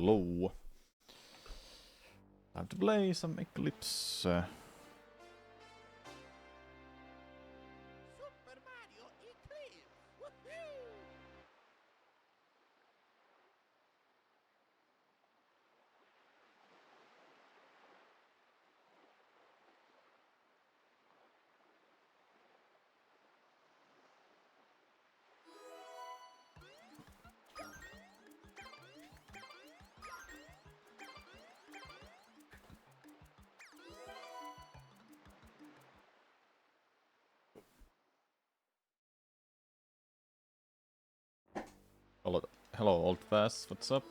hello. Time to play some Eclipse. Hello, Old Fast, what's up?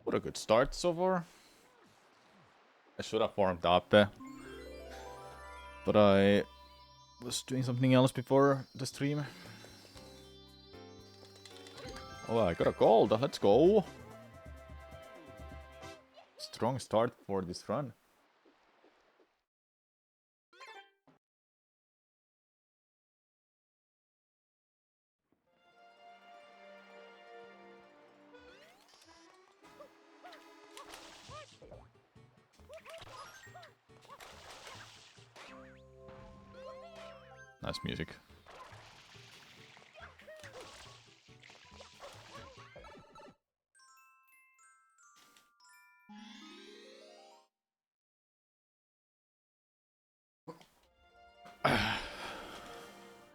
What a good start so far. I should have warmed up, but I was doing something else before the stream. Oh, I got a gold, let's go! Strong start for this run. Nice music.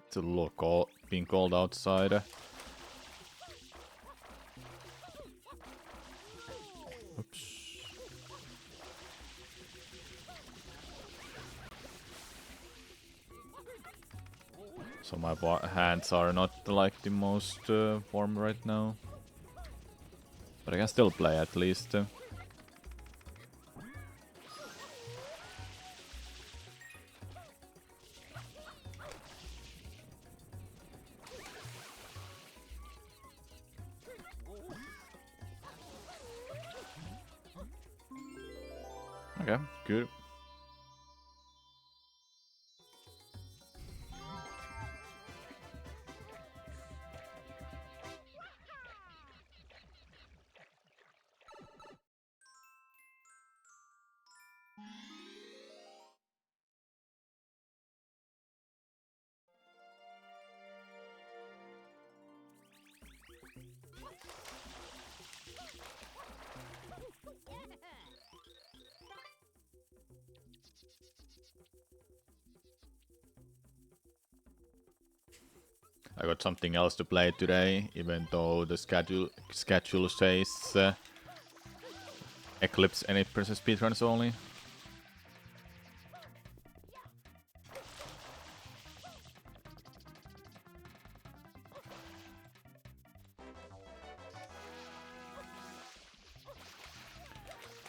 It's a little cold, being cold outside. Oops. So my hands are not like the most warm right now. But I can still play at least. Okay, good. I got something else to play today, even though the schedule says Eclipse and 8% speedruns only.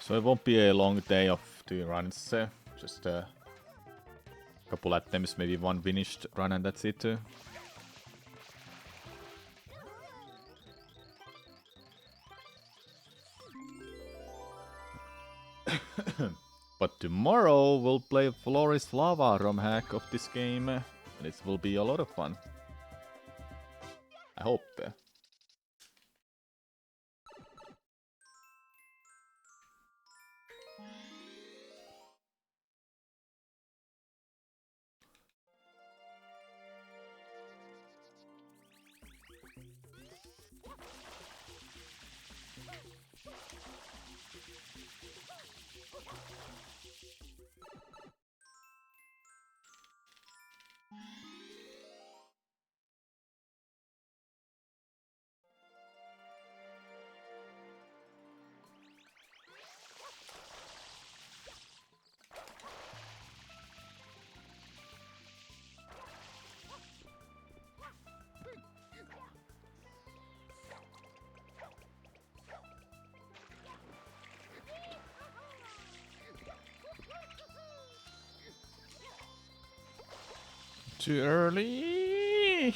So it won't be a long day of doing runs, just a couple attempts, maybe one finished run and that's it. But tomorrow we'll play Floris Lava ROM hack of this game, and it will be a lot of fun. I hope. Too early.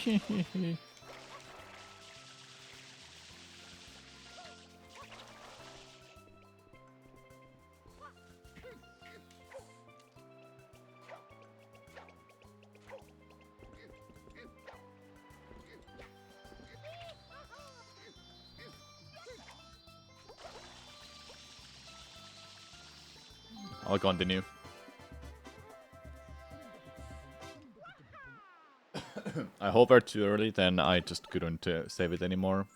I'll continue. I hovered too early, then I just couldn't save it anymore.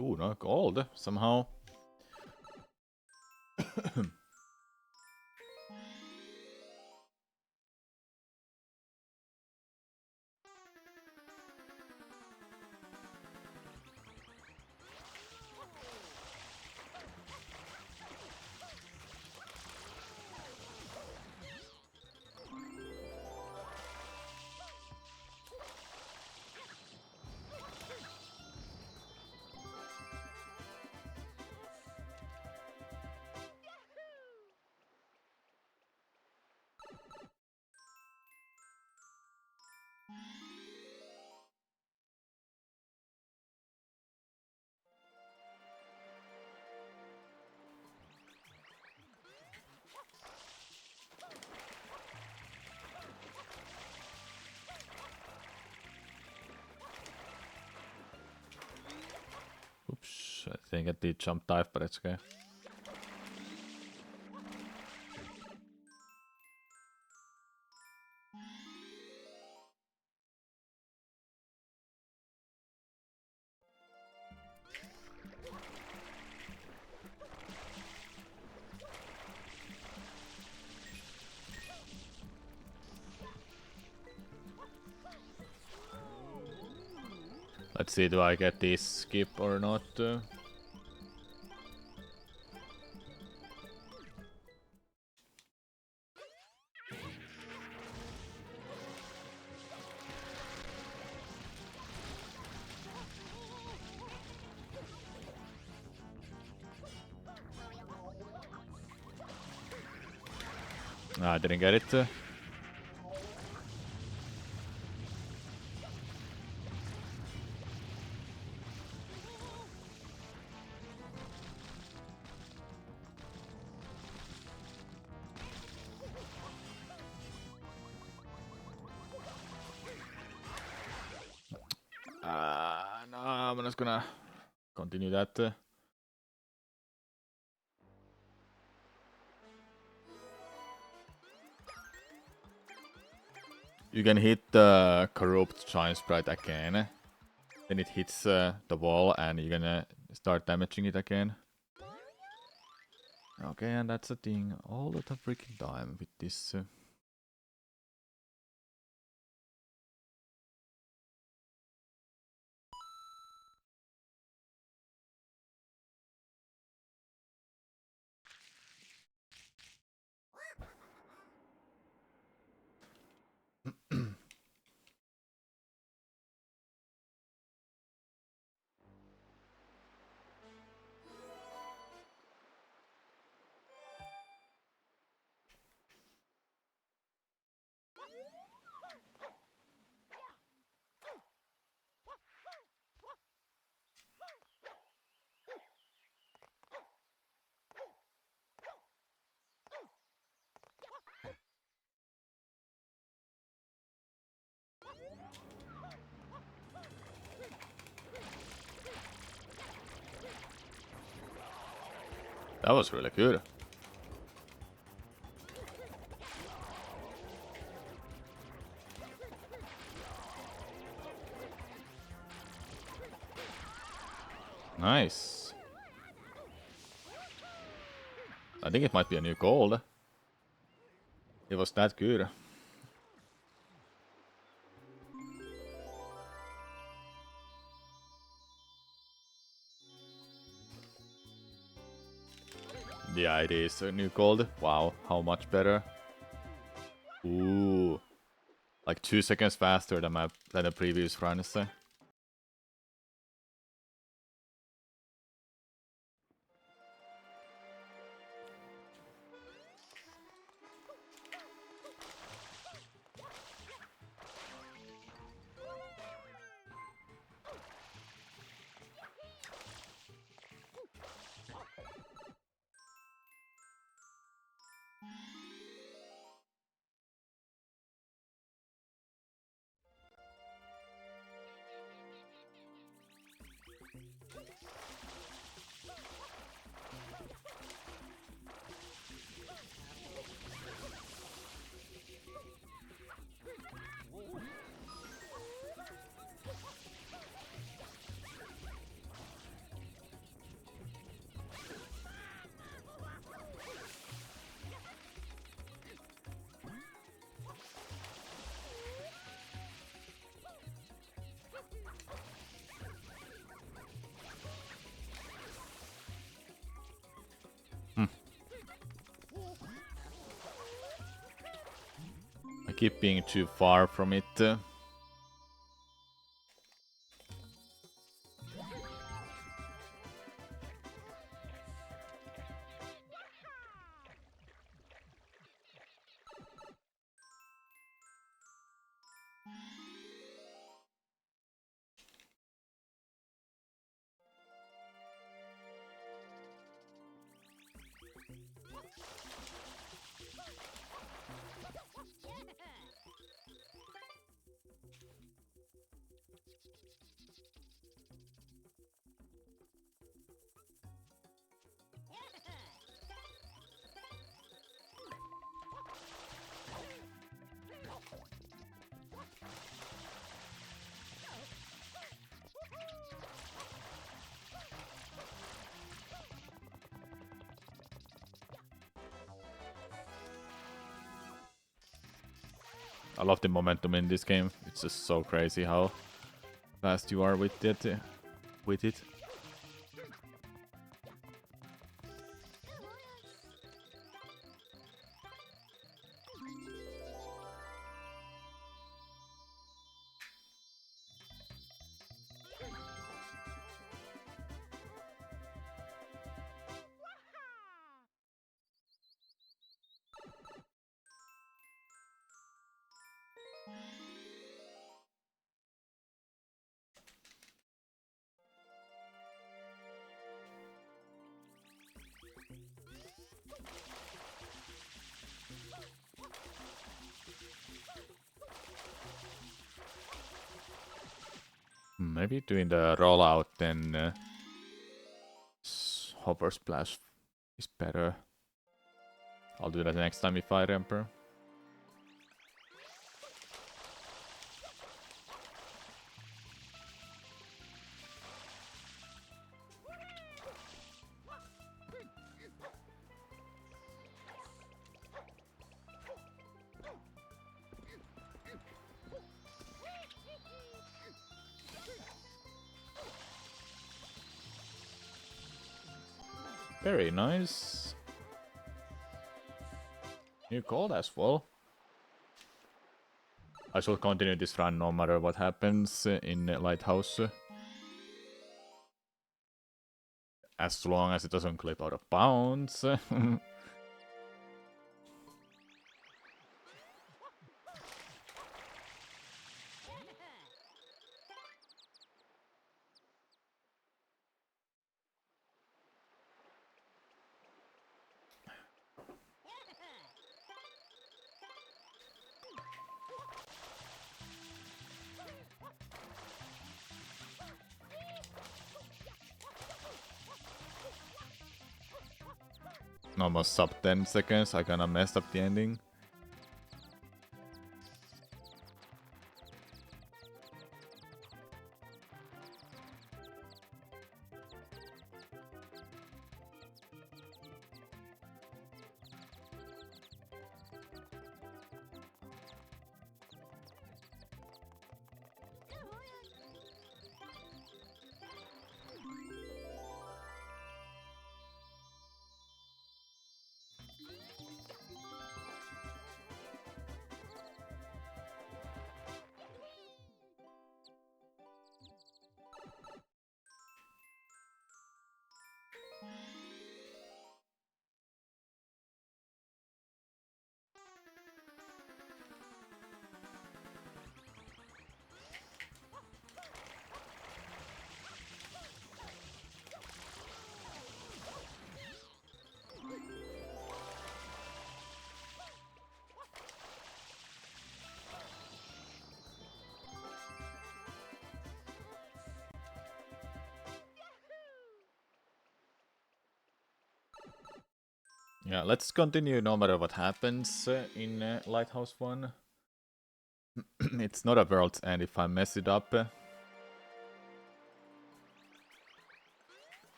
Ooh, no gold somehow. Oops, I think I did jump dive, but it's okay. Let's see, do I get this skip or not? I didn't get it. No, I'm just gonna continue that. You can hit the corrupt giant sprite again. Then it hits the wall and you're gonna start damaging it again. Okay, and that's a thing all the freaking time with this. That was really good. Nice. I think it might be a new gold. It was that good. Yeah, it is a new gold. Wow, how much better. Ooh. Like 2 seconds faster than the previous runs. I keep being too far from it. I love the momentum in this game. It's just so crazy how fast you are with it. Maybe doing the rollout then hover splash is better. I'll do that next time if I remember. Very nice. New gold as well. I shall continue this run no matter what happens in Lighthouse. As long as it doesn't clip out of bounds. Almost sub 10 seconds. I kinda messed up the ending. Yeah, let's continue no matter what happens in Lighthouse 1. It's not a world's end if I mess it up.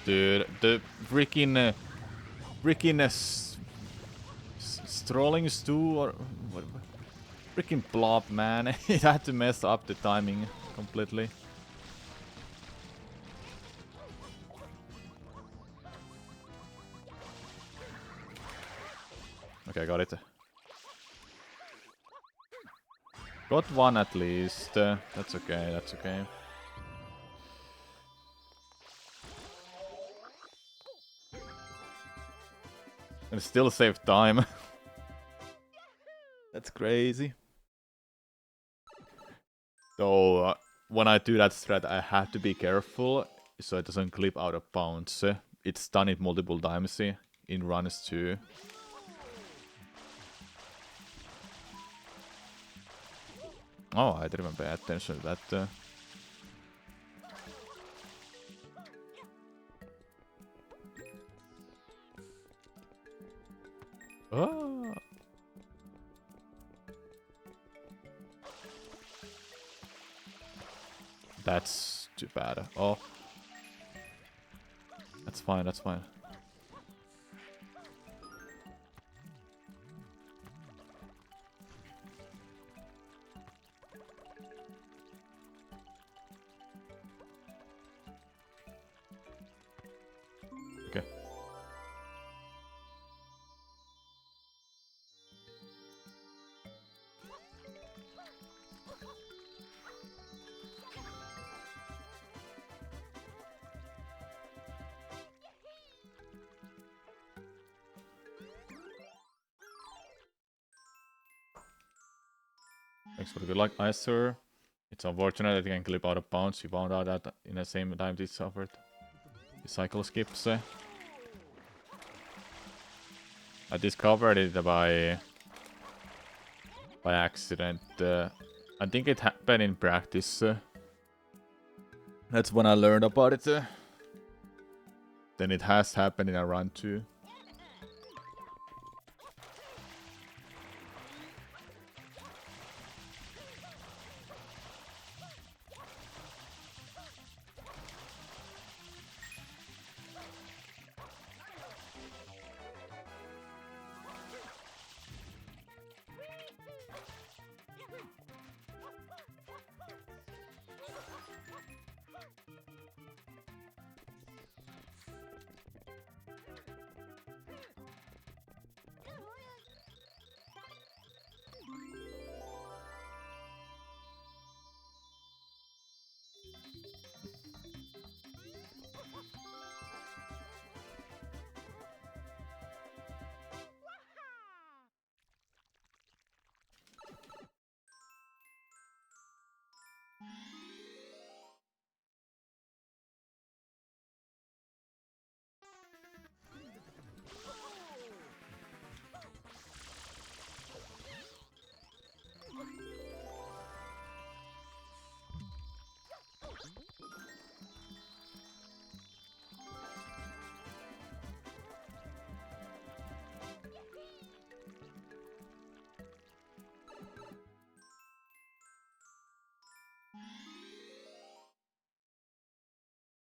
Dude, the freaking strolling stew or what? Freaking blob, man! It had to mess up the timing completely. Okay, got it. Got one at least. That's okay. That's okay. And still save time. That's crazy. So when I do that strat, I have to be careful so it doesn't clip out of bounds. It's done it multiple times in runs too. Oh, I didn't even pay attention to that. Oh. That's too bad. Oh. That's fine, that's fine. Okay. Thanks for the good luck, Icer. It's unfortunate that you can clip out of bounds. You found out that in the same time this suffered. The cycle skips. I discovered it by accident. I think it happened in practice. That's when I learned about it. Then it has happened in a run too.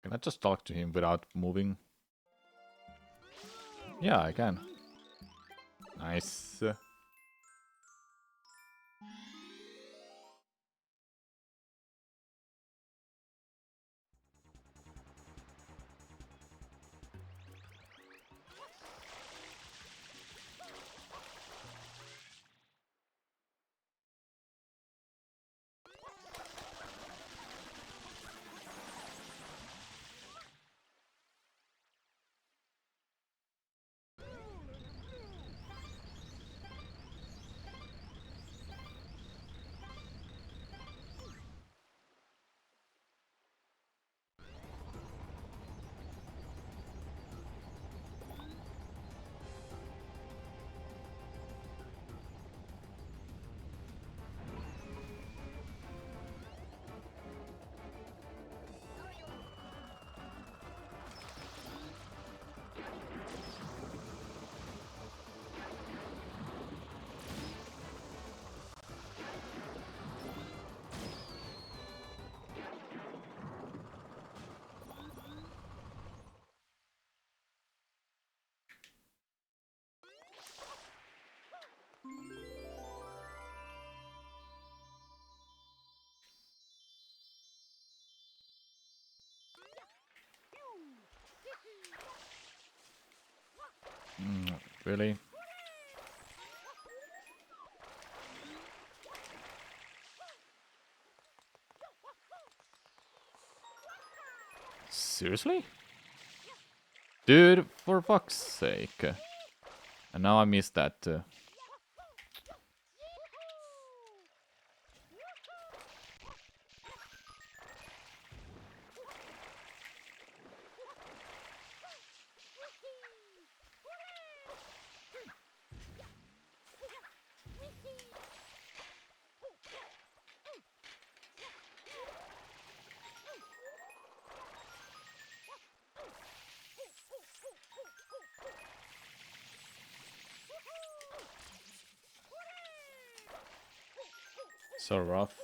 Can I just talk to him without moving? Yeah, I can. Nice. Really? Seriously? Dude, for fuck's sake. And now I missed that. So rough.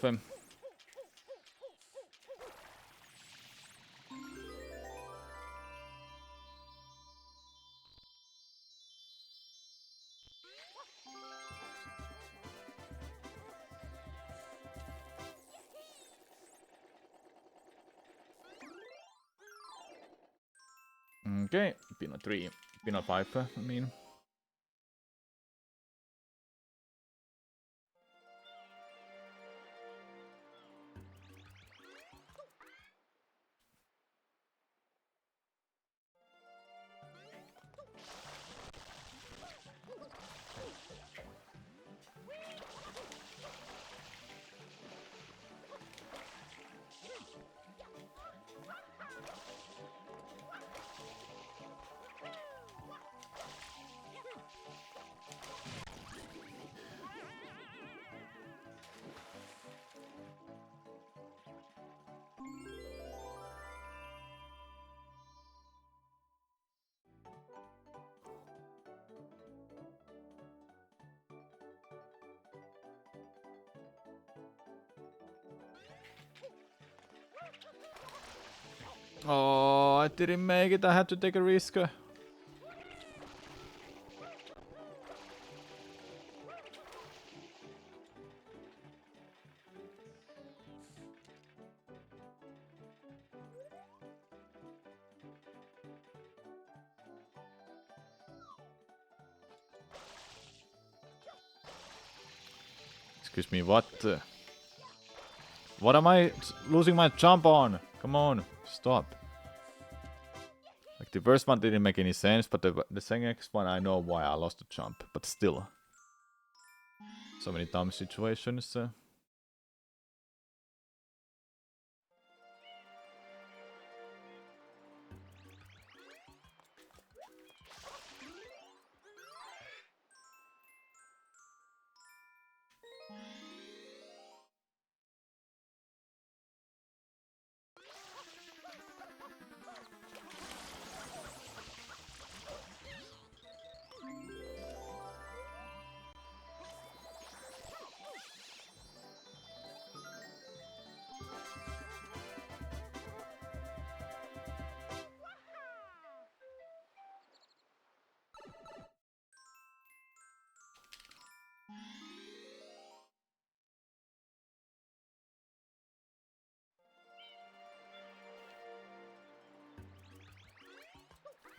Okay, Pino 3. Pino 5, I mean. Oh, I didn't make it. I had to take a risk. Excuse me, what? What am I losing my jump on? Come on, stop. Like the first one didn't make any sense, but the second one I know why I lost the jump. But still, so many dumb situations.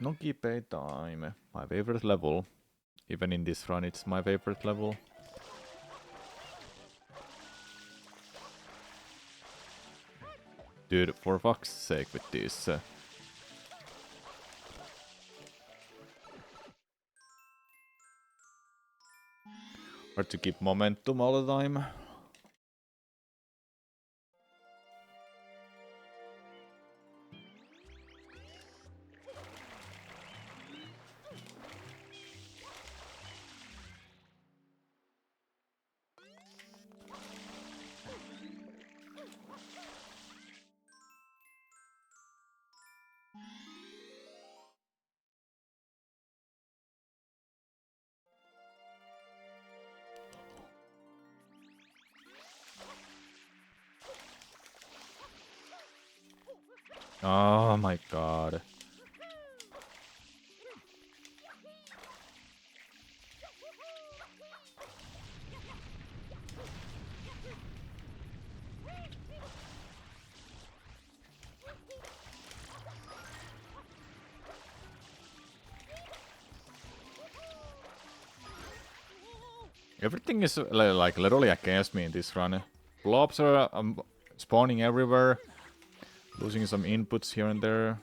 Nokipe time. My favorite level. Even in this run, it's my favorite level. Dude, for fuck's sake with this. Hard to keep momentum all the time. Oh my god. Everything is like literally against me in this run. Blobs are spawning everywhere. Losing some inputs here and there.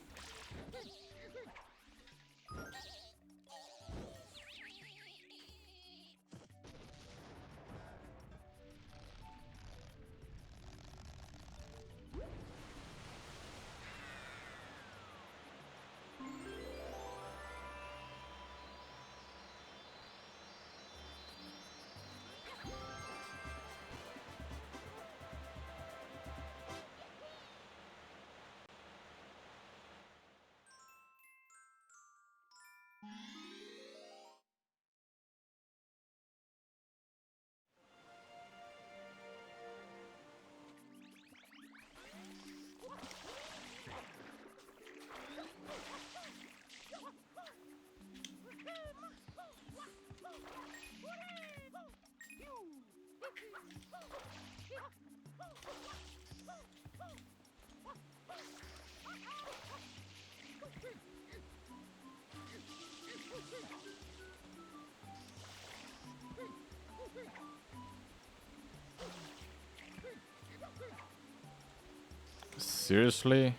Seriously?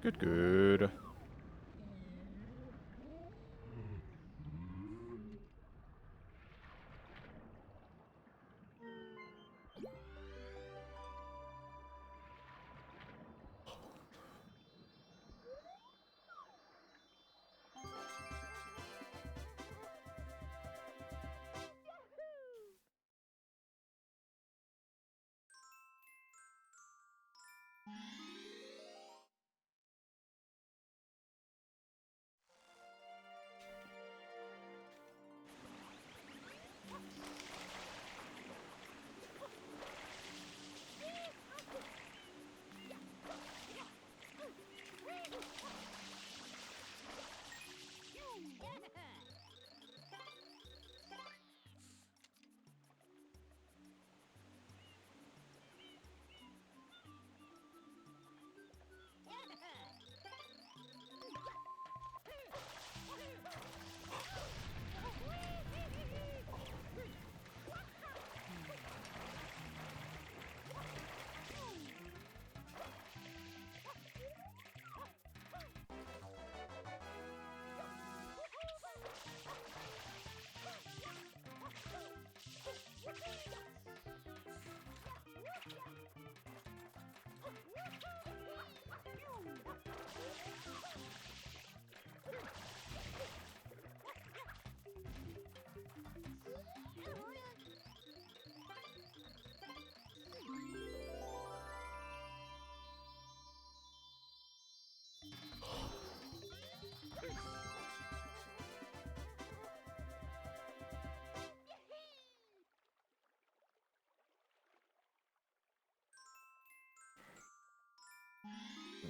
Good, good.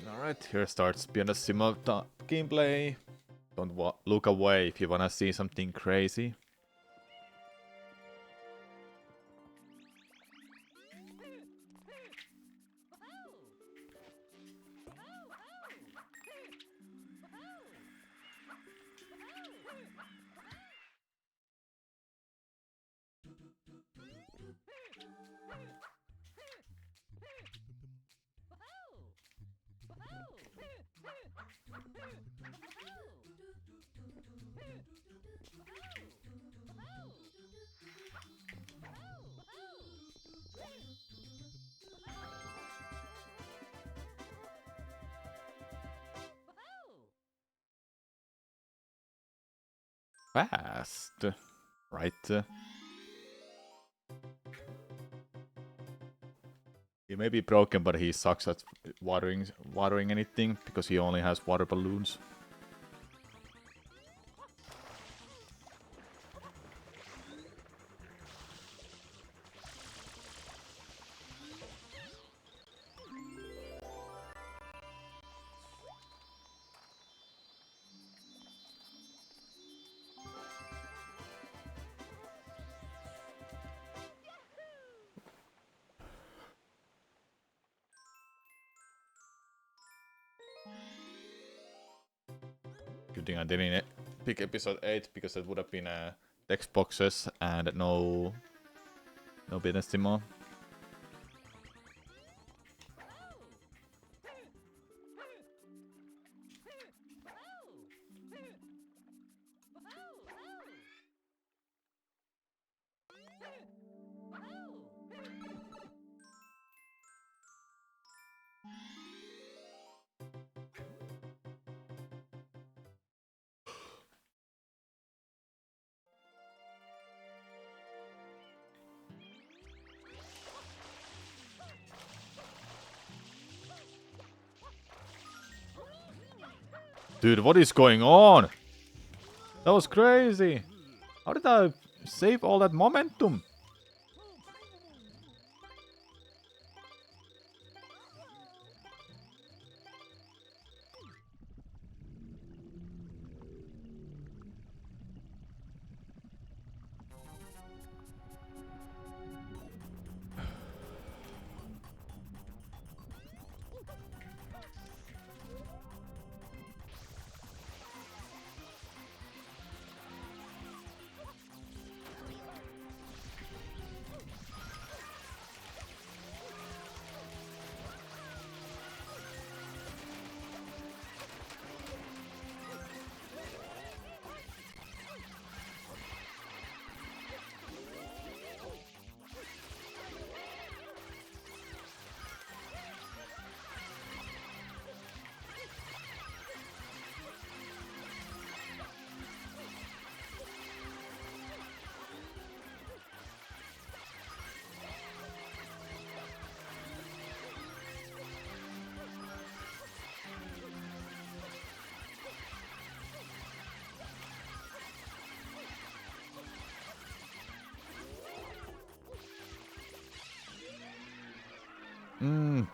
Alright, here starts Beyond the Simulta gameplay. Don't look away if you wanna see something crazy. Fast, right? He may be broken, but he sucks at watering anything because he only has water balloons. Good thing I didn't pick episode 8 because it would have been text boxes and no business anymore. Dude, what is going on? That was crazy. How did I save all that momentum?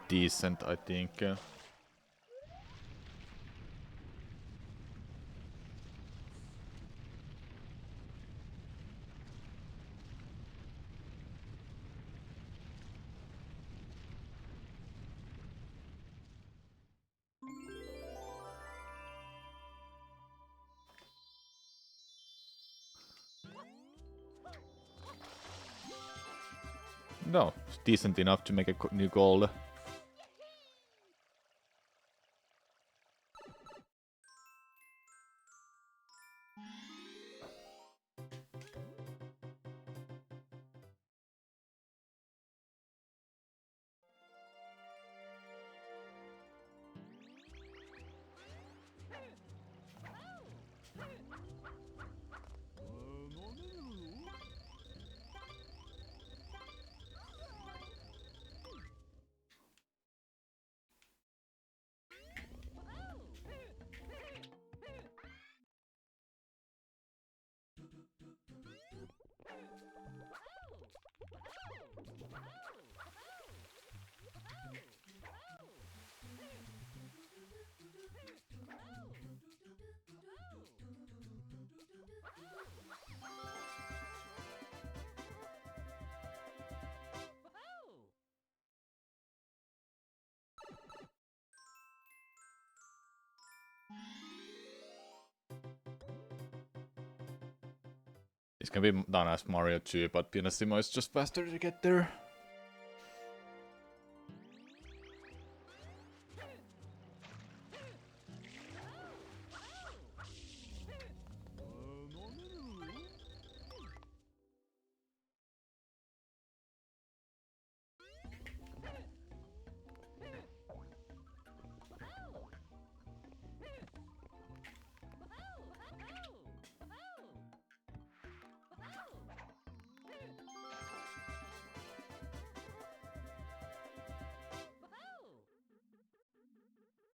Decent, I think. No, it's decent enough to make a new gold. This can be done as Mario 2, but Pianissimo is just faster to get there.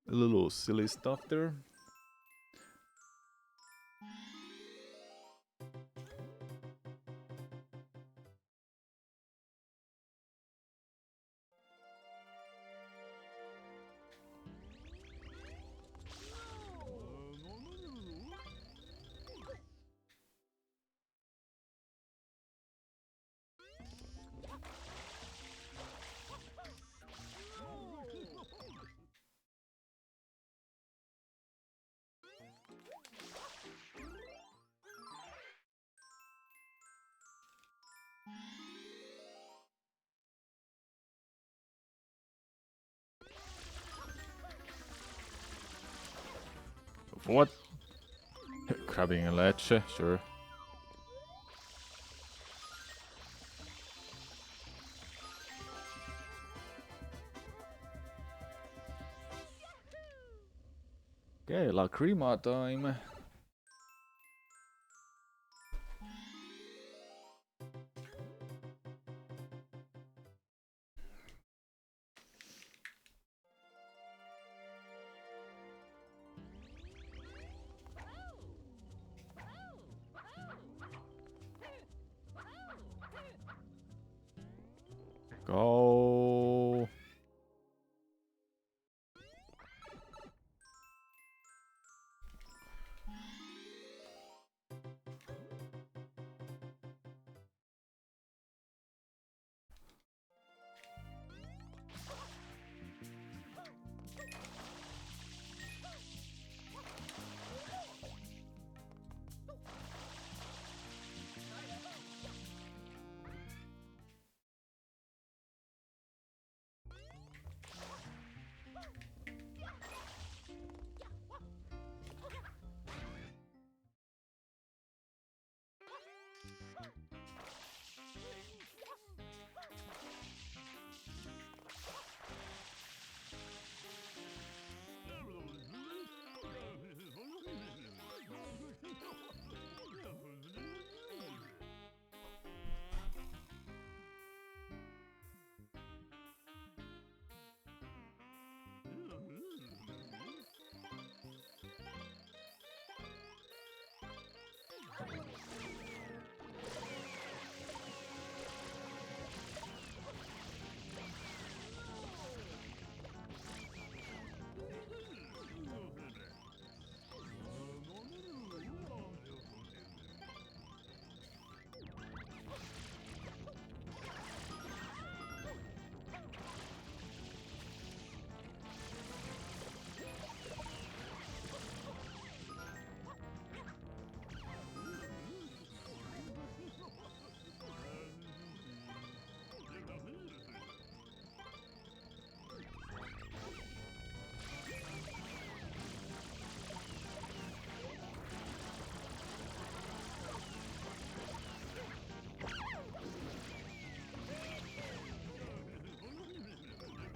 A little silly stuff there. What? Grabbing a ledge, sure. Okay, Lacrima time. Go.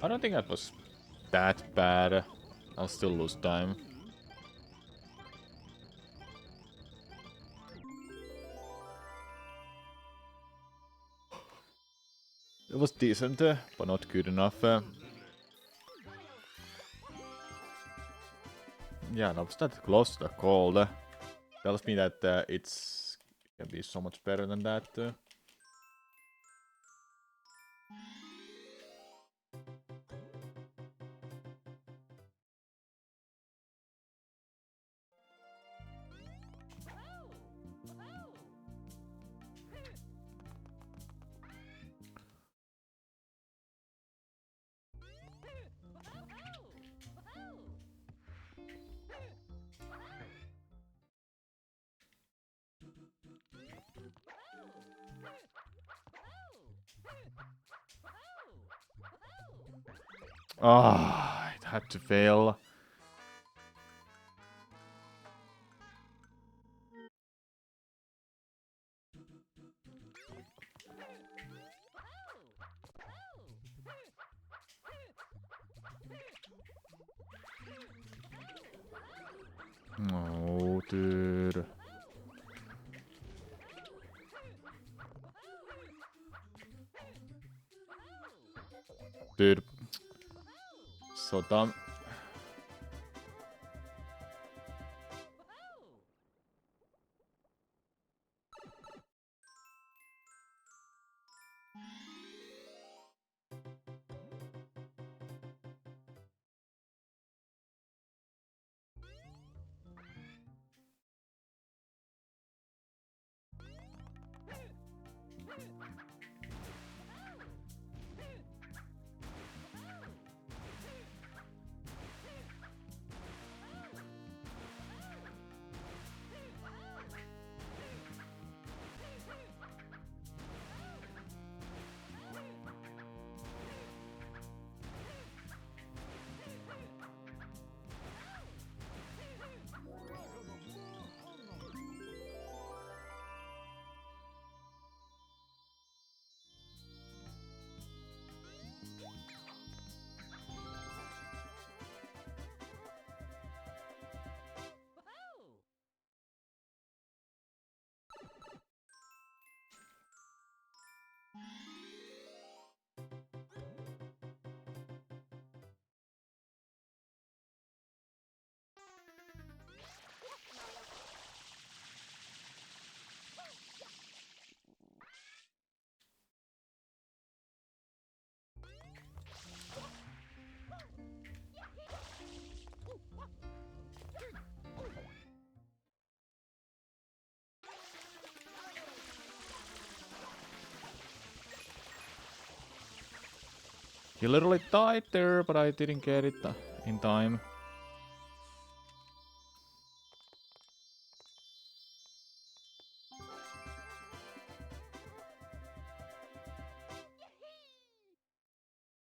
I don't think that was that bad. I'll still lose time. It was decent, but not good enough. Yeah, that was that close to the cold. Tells me that it's can be so much better than that. Ah, it had to fail. Oh, dude. Dude. So dumb. He literally died there, but I didn't get it in time.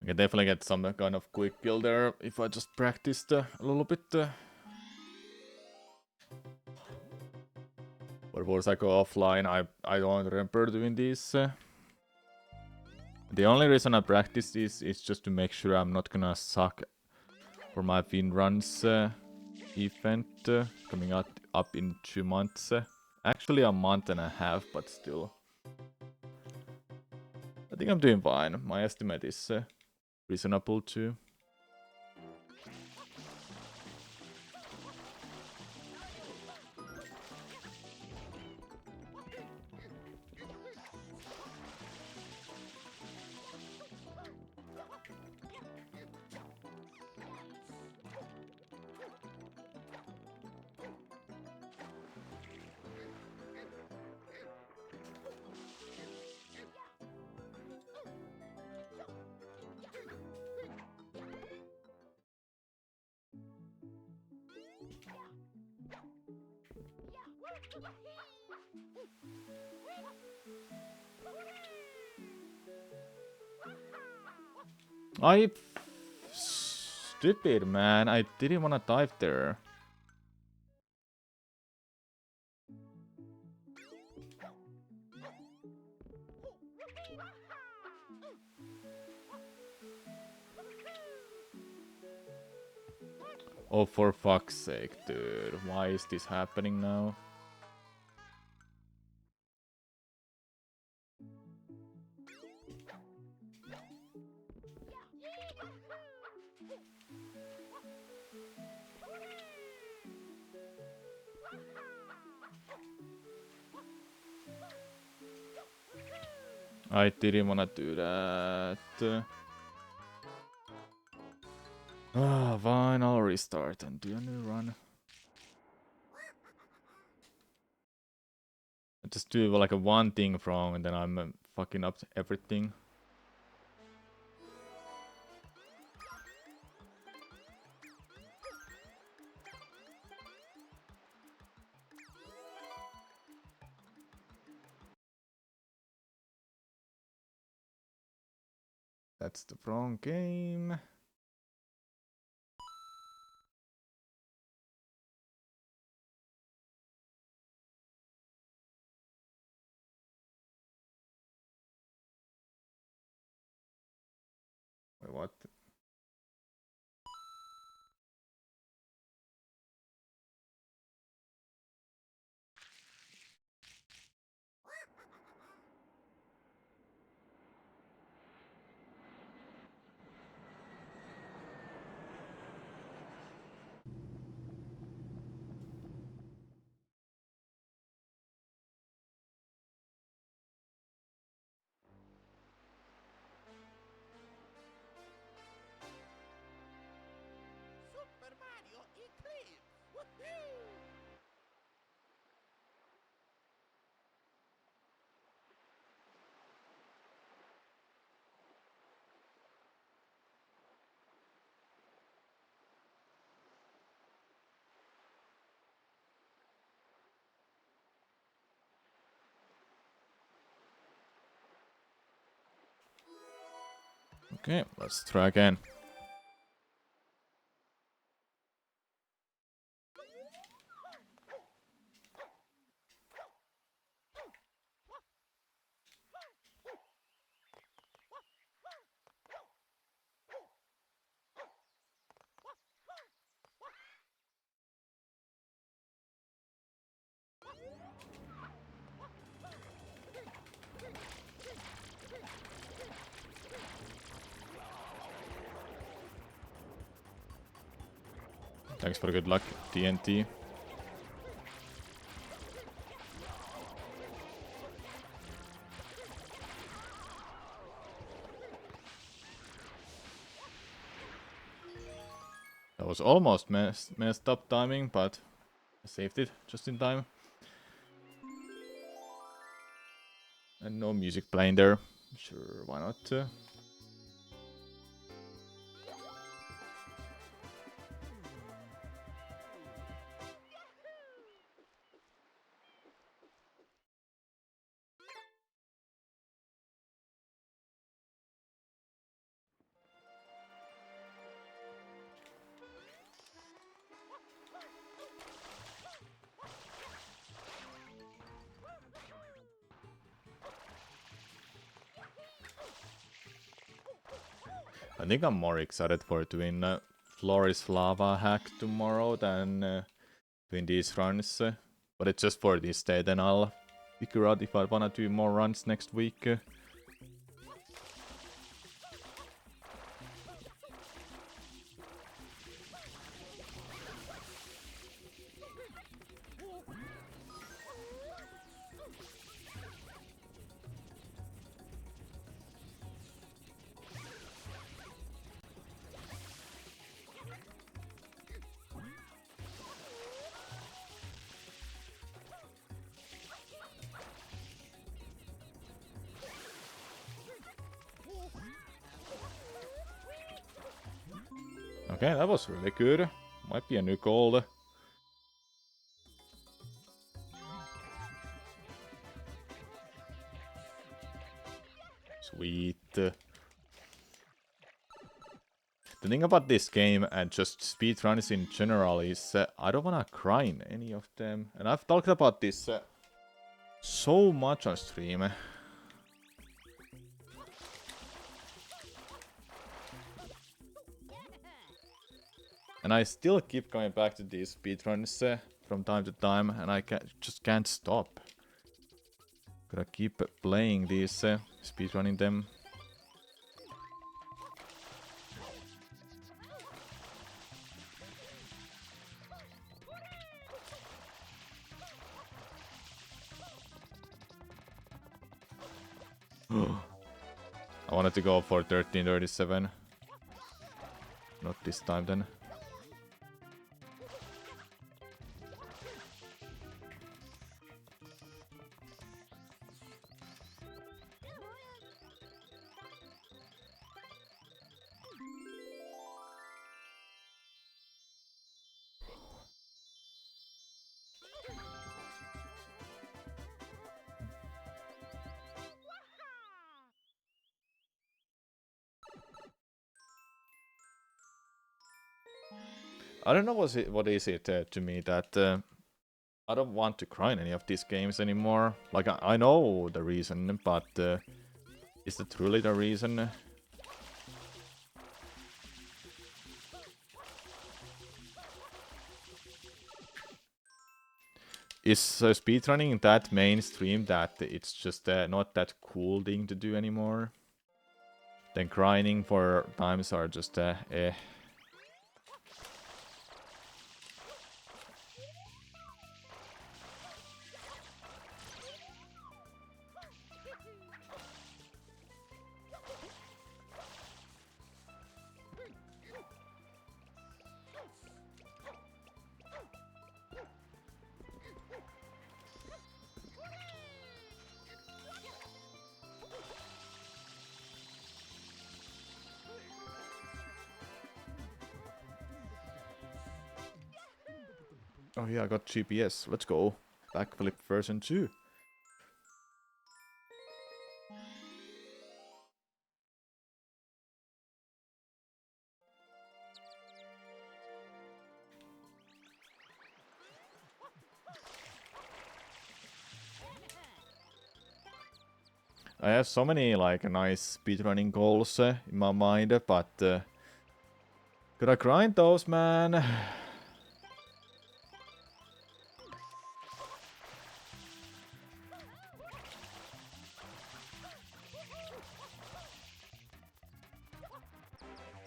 I can definitely get some kind of quick kill there if I just practiced a little bit. But once I go offline, I don't remember doing this. The only reason I practice this is just to make sure I'm not gonna suck for my Speedruns event coming up in 2 months. Actually a month and a half, but still. I think I'm doing fine. My estimate is reasonable too. Stupid, man. I didn't want to dive there. Oh, for fuck's sake, dude. Why is this happening now? I didn't wanna do that. Fine, I'll restart and do a new run. I just do like a one thing wrong and then I'm fucking up everything. That's the wrong game. Wait, what? Super Mario Eclipse! Woohoo! Okay, let's try again. Thanks for the good luck, TNT. That was almost messed up timing, but I saved it just in time. And no music playing there. Sure, why not? I think I'm more excited for doing Floris Lava hack tomorrow than doing these runs. But it's just for this day, then I'll figure out if I wanna do more runs next week. Okay, that was really good. Might be a new goal. Sweet. The thing about this game and just speedruns in general is I don't wanna cry in any of them. And I've talked about this so much on stream. And I still keep going back to these speedruns from time to time, and I just can't stop. Gotta keep playing these, speedrunning them. I wanted to go for 1337. Not this time then. I don't know what is it to me that I don't want to grind any of these games anymore. Like, I know the reason, but is it truly the reason? Is speedrunning that mainstream that it's just not that cool thing to do anymore? Then grinding for times are just eh. Oh yeah, I got GPS. Let's go. Backflip version 2. I have so many like nice speedrunning goals in my mind, but gotta grind those, man.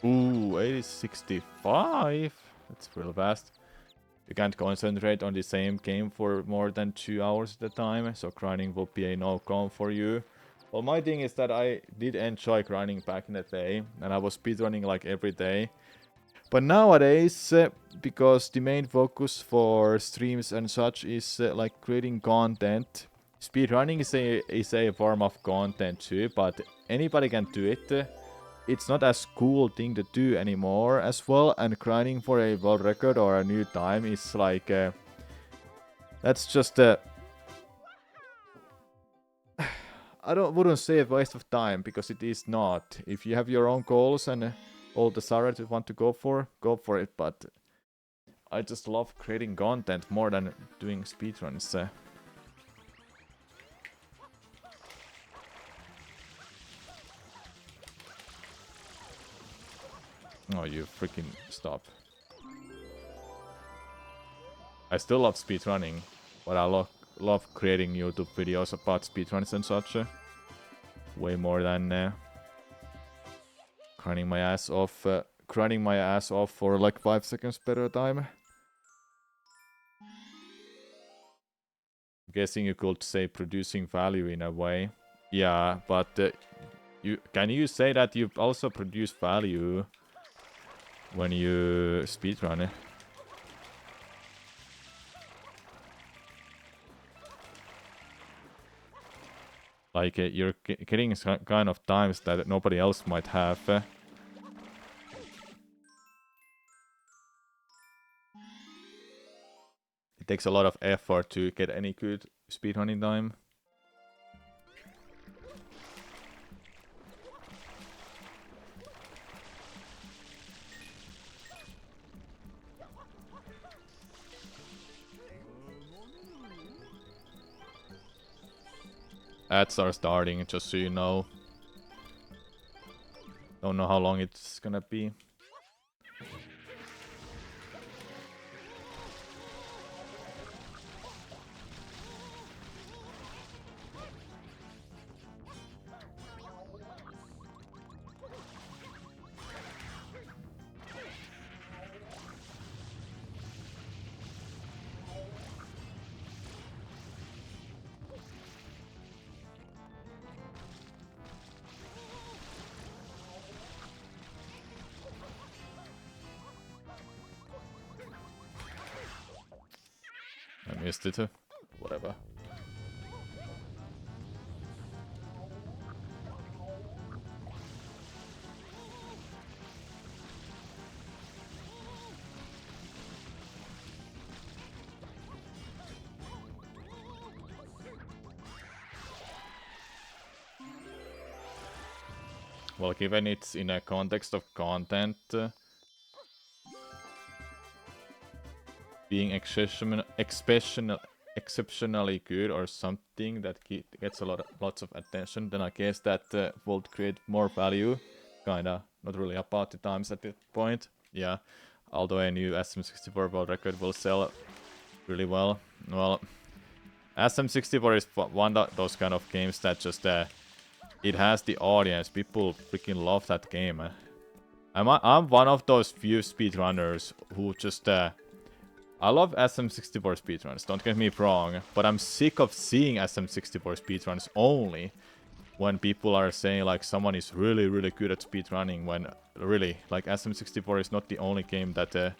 Ooh, 8065. That's real fast. You can't concentrate on the same game for more than 2 hours at a time, so grinding will be a no-go for you. Well, my thing is that I did enjoy grinding back in the day, and I was speedrunning like every day. But nowadays, because the main focus for streams and such is like creating content, speedrunning is a form of content too, but anybody can do it. It's not as cool thing to do anymore as well, and grinding for a world record or a new time is like that's just I wouldn't say a waste of time, because it is not. If you have your own goals and all desire to want to go for it, but I just love creating content more than doing speedruns. Oh, you freaking stop. I still love speedrunning, but I love creating YouTube videos about speedruns and such. Way more than grinding my ass off for like 5 seconds per time. Guessing you could say producing value in a way. Yeah, but can you say that you also produce value when you speedrun? Like you're getting kind of times that nobody else might have. It takes a lot of effort to get any good speedrunning time. Ads are starting, just so you know. Don't know how long it's gonna be. I missed it. Whatever. Well, given it's in a context of content, being exceptionally good or something that gets lots of attention, then I guess that would create more value. Kinda, not really about the times at this point. Yeah, although a new SM64 world record will sell really well. Well, SM64 is one of those kind of games that just it has the audience. People freaking love that game. I'm one of those few speedrunners who just I love SM64 speedruns, don't get me wrong, but I'm sick of seeing SM64 speedruns only when people are saying like someone is really really good at speedrunning, when really like SM64 is not the only game that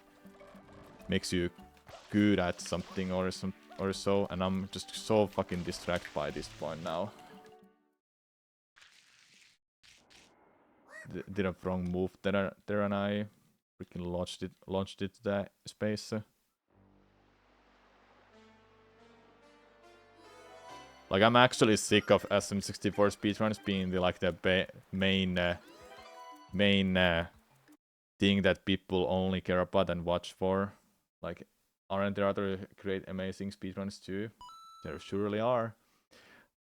makes you good at something or so, and I'm just so fucking distracted by this point now. Did a wrong move there and I freaking launched it to the space. Like, I'm actually sick of SM64 speedruns being the main thing that people only care about and watch for. Like, aren't there other great, amazing speedruns too? There surely are.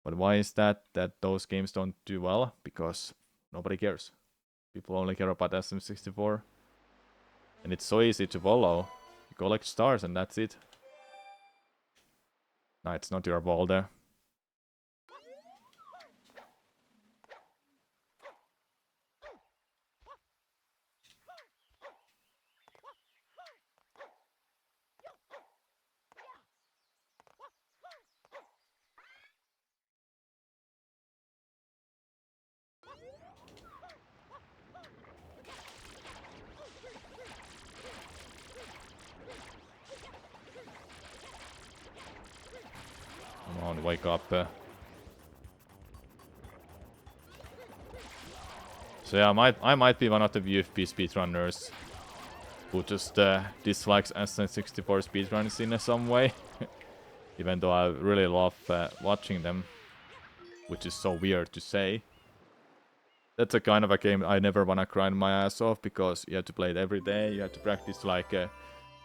But why is that those games don't do well? Because nobody cares. People only care about SM64. And it's so easy to follow. You collect stars and that's it. No, it's not your ball there. Come on, wake up. So yeah, I might be one of the VFP speedrunners who just dislikes SM64 speedruns in some way. Even though I really love watching them. Which is so weird to say. That's a kind of a game I never wanna grind my ass off, because you have to play it every day. You have to practice like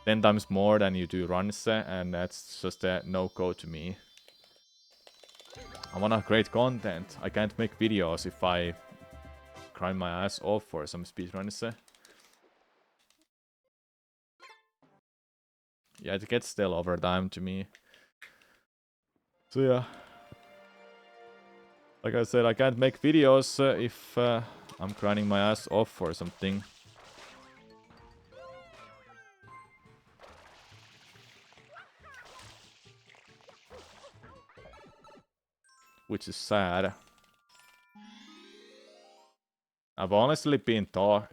10 times more than you do runs, and that's just a no-go to me. I wanna create content. I can't make videos if I grind my ass off for some speedruns. Yeah, it gets stale over time to me. So yeah. Like I said, I can't make videos if I'm grinding my ass off for something. Which is sad. I've honestly been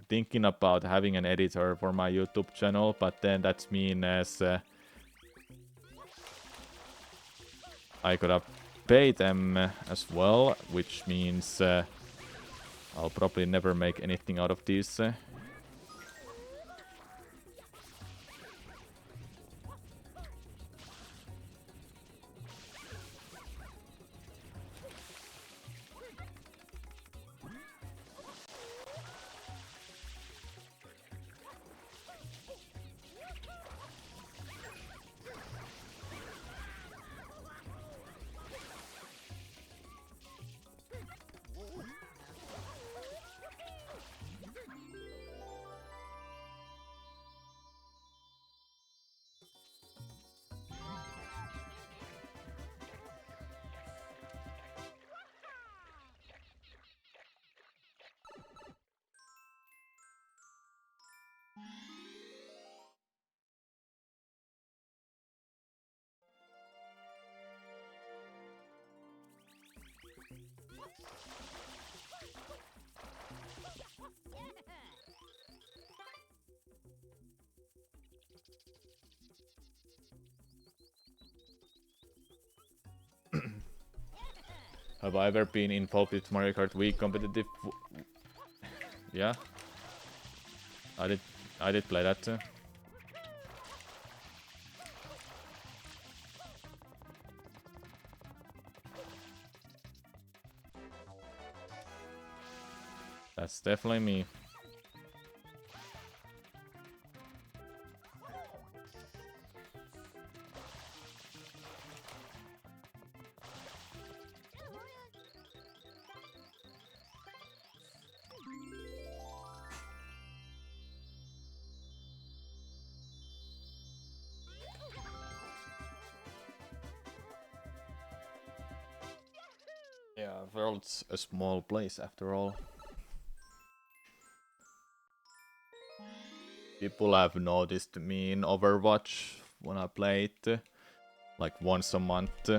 thinking about having an editor for my YouTube channel, but then that's mean as I gotta pay them as well, which means I'll probably never make anything out of this. Have I ever been involved with Mario Kart Wii competitive? Yeah. I did play that too. That's definitely me. Yeah, world's a small place after all. People have noticed me in Overwatch when I play it, like once a month.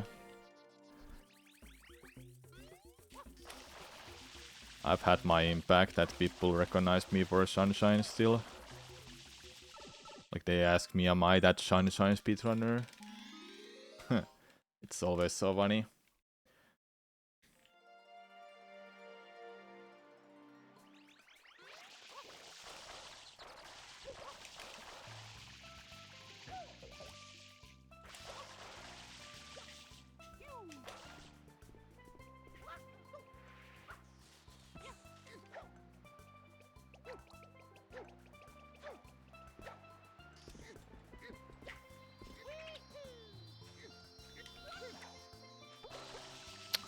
I've had my impact that people recognize me for Sunshine still. Like they ask me, am I that Sunshine speedrunner? It's always so funny.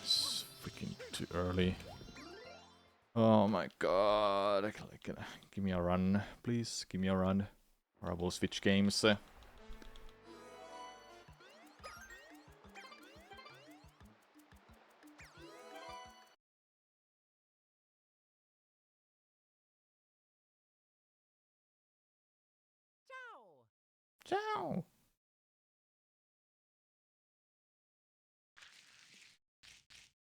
It's freaking too early. Oh my god. Give me a run, please. Give me a run. Or I will switch games. Ciao!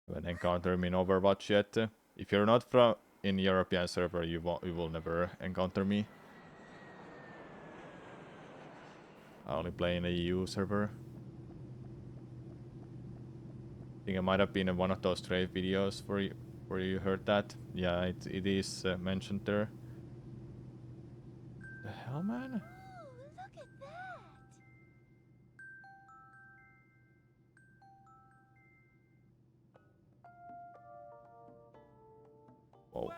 Haven't encountered me in Overwatch yet. If you're not from in European server, you will never encounter me. I only play in a EU server. I think it might have been in one of those trade videos where you heard that. Yeah, it is mentioned there. The hell, man? Whoa.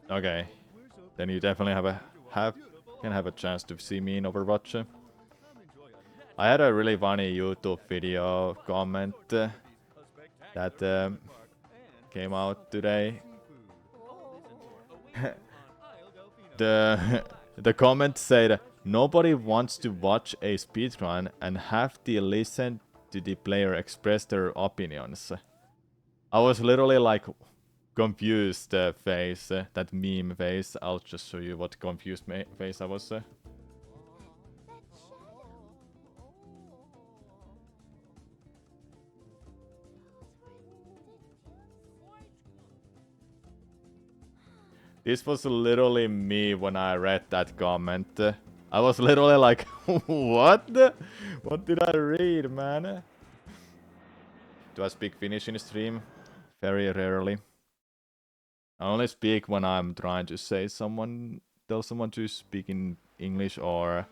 Okay, then you definitely can have a chance to see me in Overwatch. I had a really funny YouTube video comment that came out today. The comment said, nobody wants to watch a speedrun and have to listen to the player express their opinions. I was literally like confused face, that meme face. I'll just show you what confused face I was. This was literally me when I read that comment. I was literally like, what? What did I read, man? Do I speak Finnish in stream? Very rarely. I only speak when I'm trying to tell someone to speak in English, or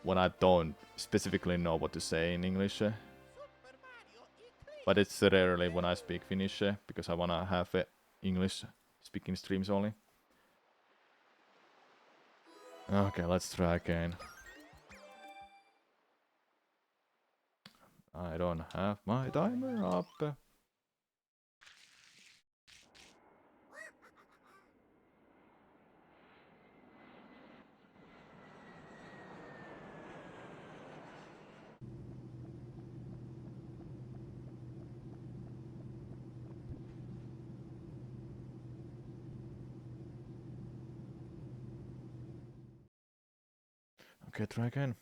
when I don't specifically know what to say in English. But it's rarely when I speak Finnish, because I wanna have English speaking streams only. Okay, let's try again. I don't have my timer up. Okay, try again.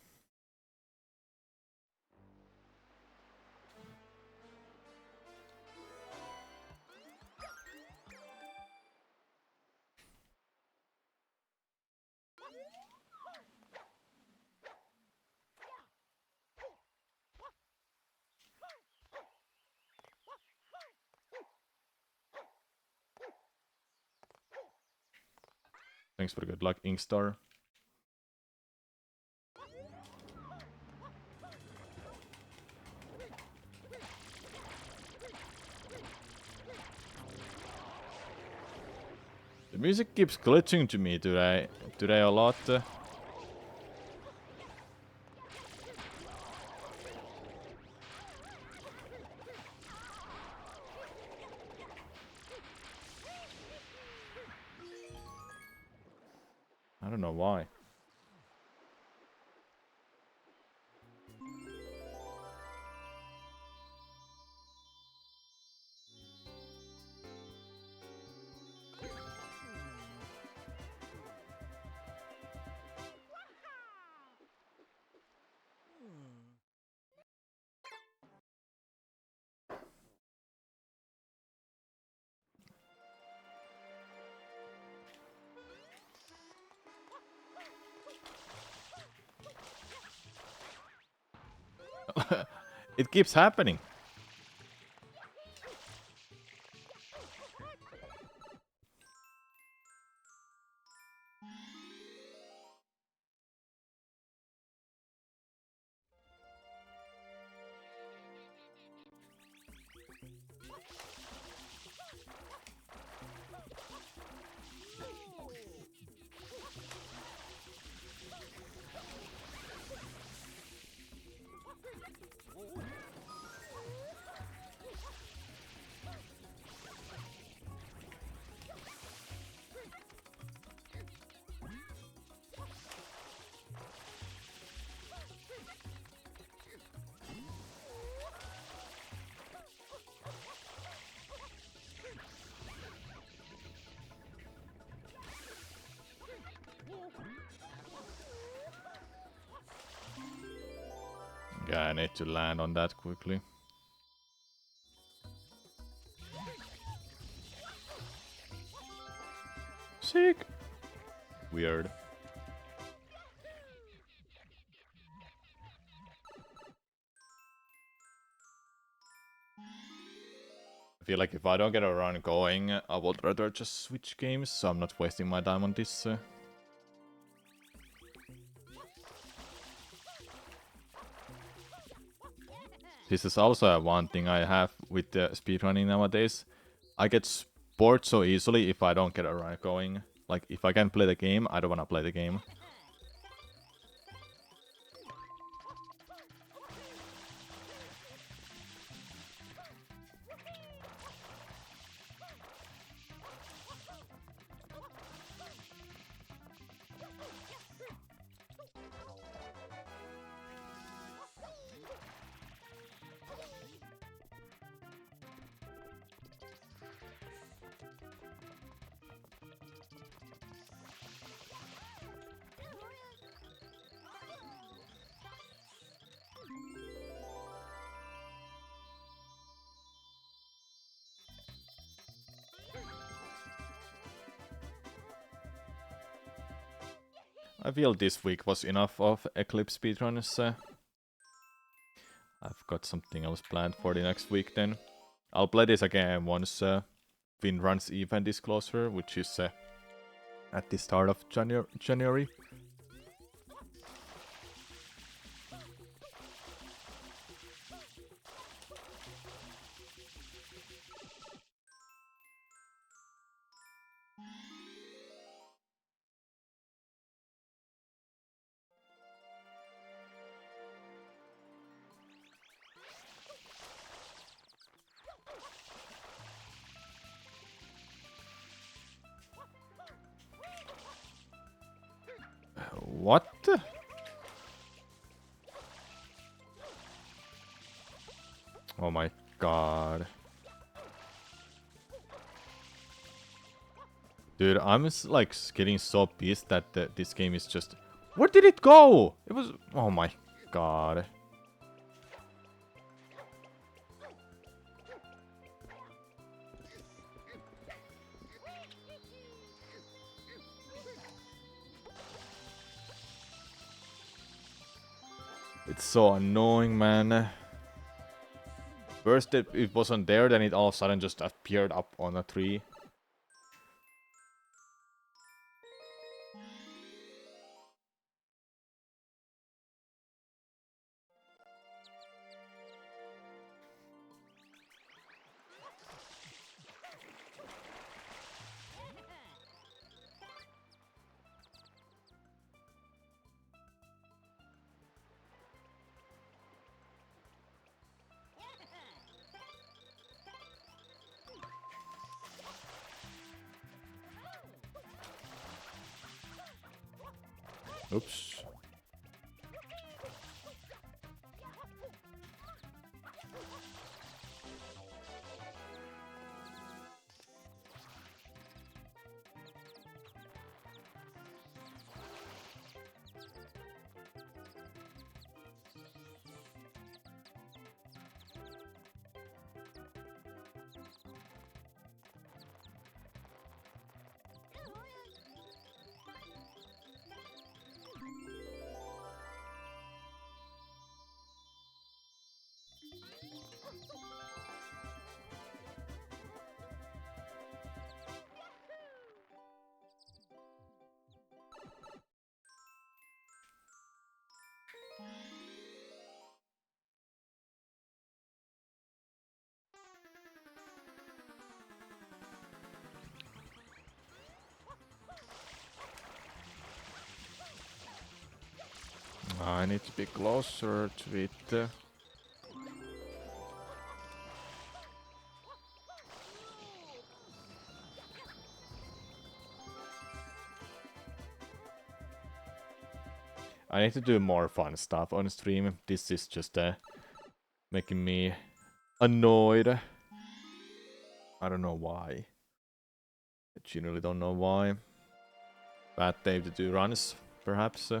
Thanks for the good luck, Inkstar. The music keeps glitching to me today a lot. I don't know why. It keeps happening. Yeah, I need to land on that quickly. Sick. Weird. I feel like if I don't get a run going, I would rather just switch games, so I'm not wasting my time on this. This is also one thing I have with the speedrunning nowadays. I get bored so easily if I don't get a run going. Like, if I can play the game, I don't want to play the game. I feel this week was enough of Eclipse speedruns. I've got something else planned for the next week then. I'll play this again once Finrun's event is closer, which is at the start of January. What? Oh my god. Dude, I'm like getting so pissed that this game is just... Where did it go? It was... Oh my god. It's so annoying, man. First it wasn't there, then it all of a sudden just appeared up on a tree. Oops. I need to be closer to it. I need to do more fun stuff on stream. This is just making me annoyed. I don't know why. I genuinely don't know why. Bad day to do runs, perhaps.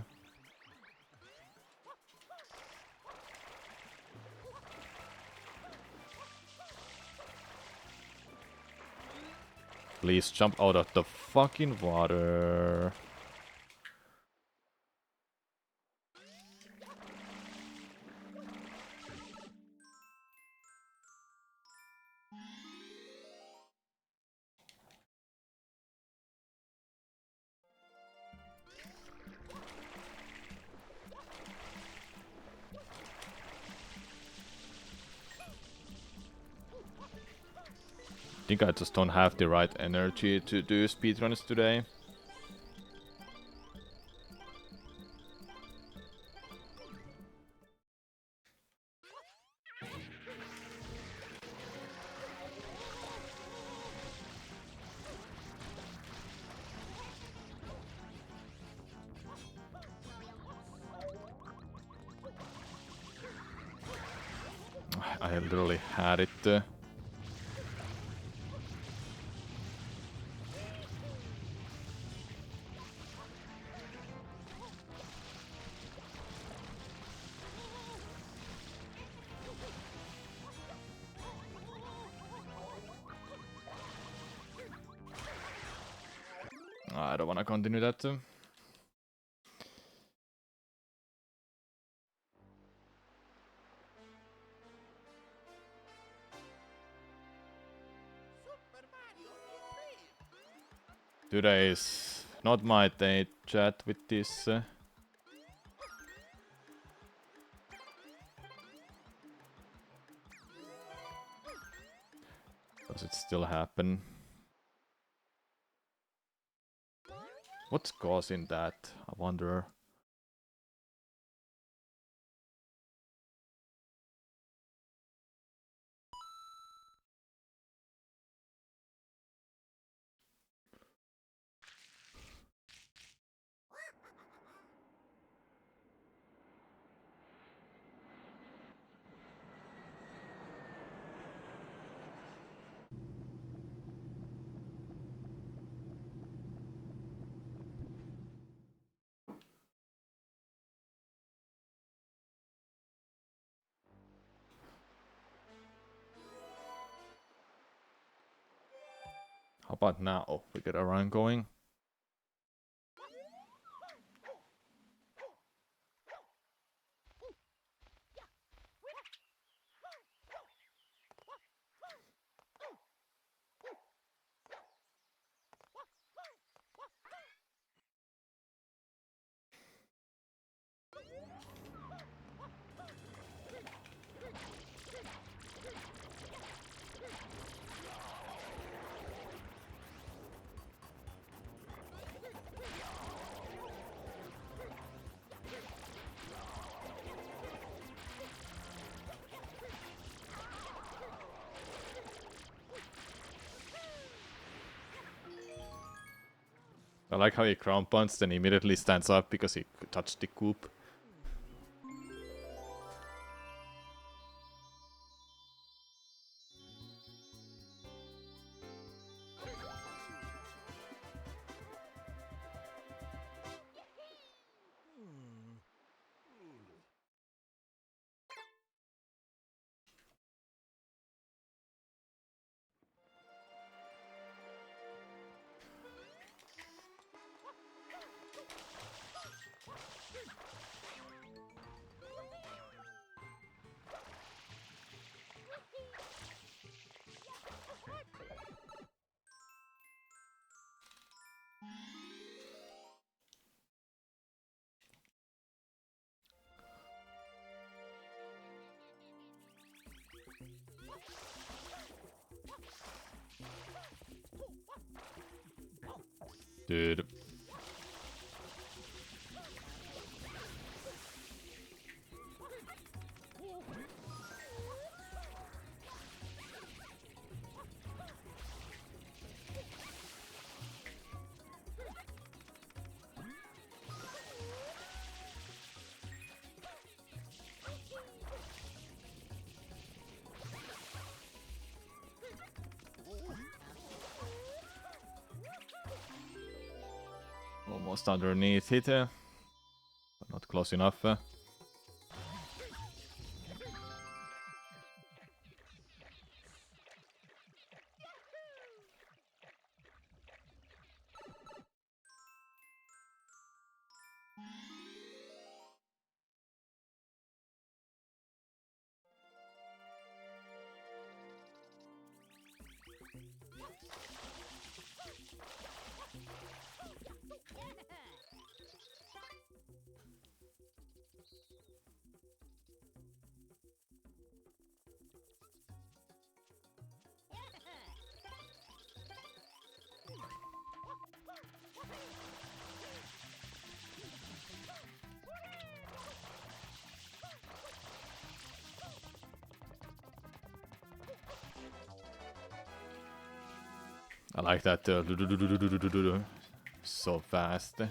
Please jump out of the fucking water. I think I just don't have the right energy to do speedruns today. I literally had it. I don't want to continue that. Super Mario Eclipse. Today is not my day, chat, with this. Does it still happen? What's causing that? I wonder. How about now? We get a run going. I like how he ground punts, then he immediately stands up because he touched the coop. Dude. Almost underneath hit, but not close enough. I like that. So fast.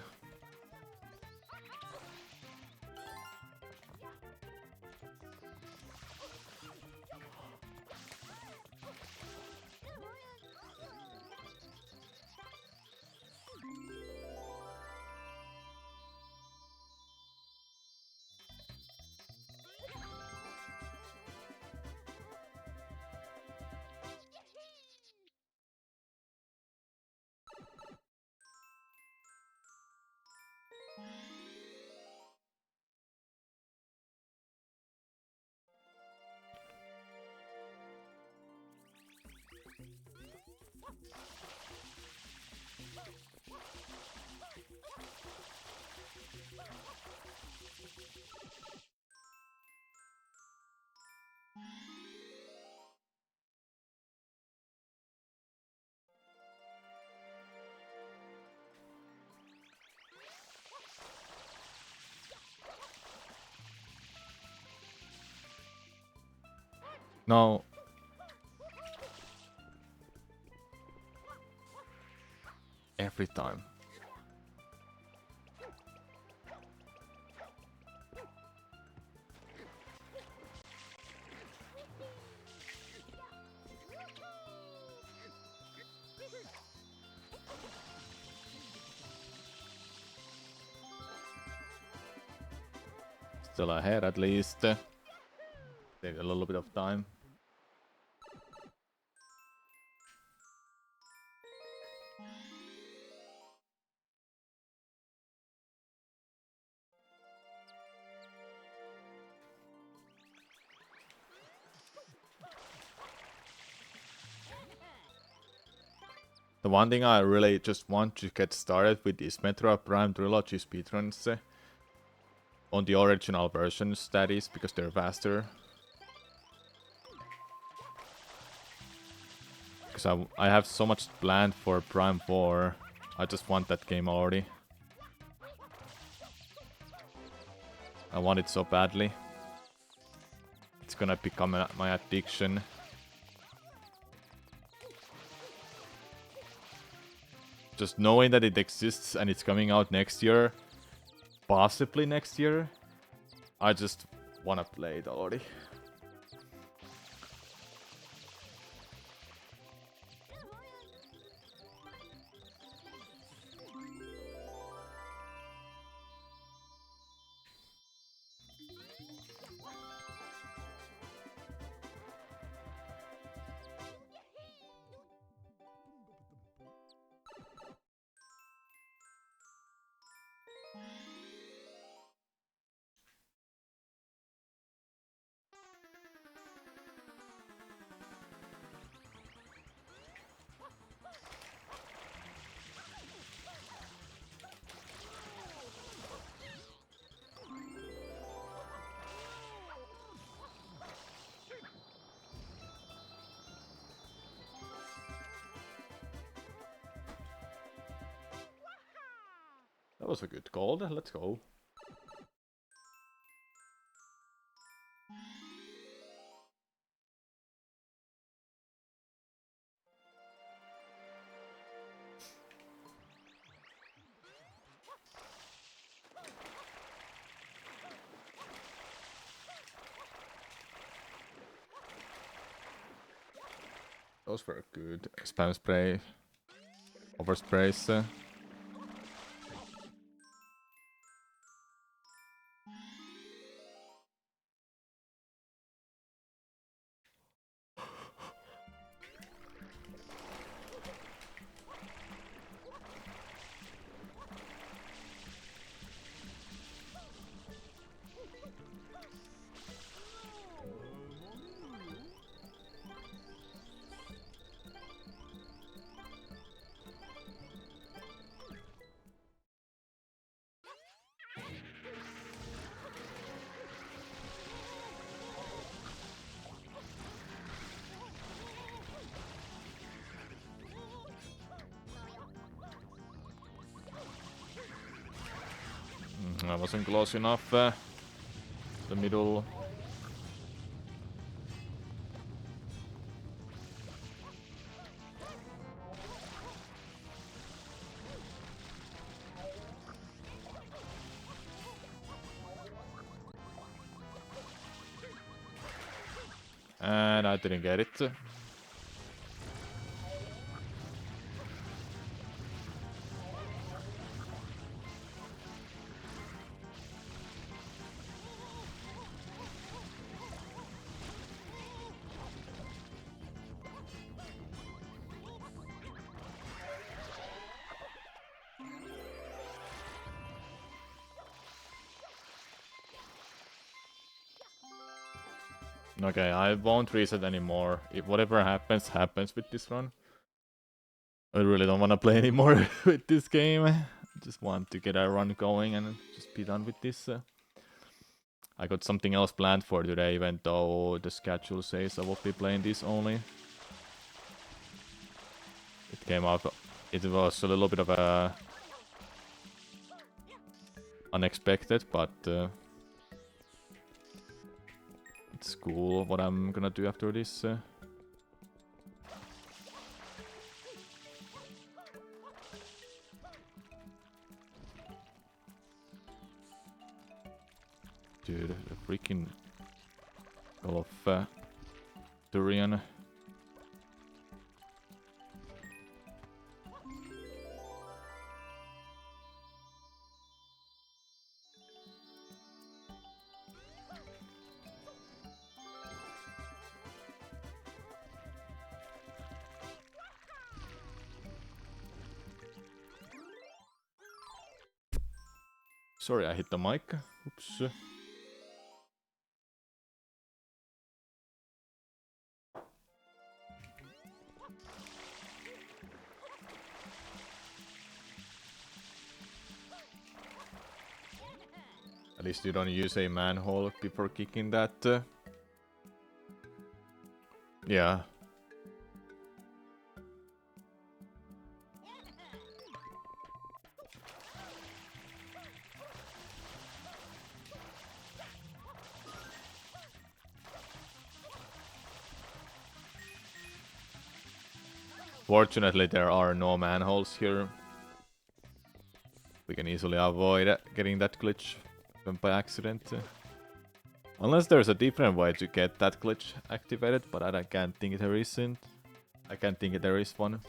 No. Every time. Still ahead at least. Take a little bit of time. The one thing I really just want to get started with is Metro Prime Trilogy speedruns on the original versions, that is, because they're faster. Because I have so much planned for Prime 4, I just want that game already. I want it so badly. It's gonna become my addiction. just knowing that it exists and it's coming out next year, possibly next year, I just wanna play it already. That was a good gold. Let's go. Those were good. Spam spray. Oversprays. I wasn't close enough. The middle. And I didn't get it. Okay, I won't reset anymore. If whatever happens, happens with this run. I really don't want to play anymore with this game. I just want to get a run going and just be done with this. I got something else planned for today, even though the schedule says I will be playing this only. It came out. It was a little bit of a unexpected, but it's cool what I'm gonna do after this. Dude, the freaking Call of Durian. Sorry, I hit the mic. Oops. At least you don't use a manhole before kicking that. Yeah. Fortunately, there are no manholes here. can easily avoid getting that glitch by accident. Unless there's a different way to get that glitch activated, but I can't think there isn't. I can't think there is one.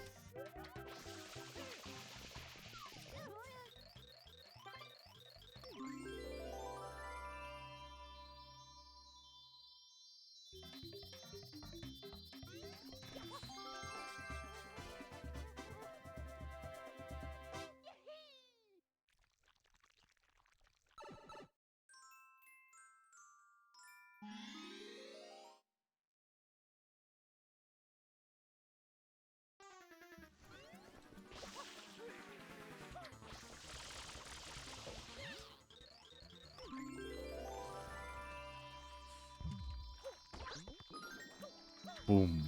Boom.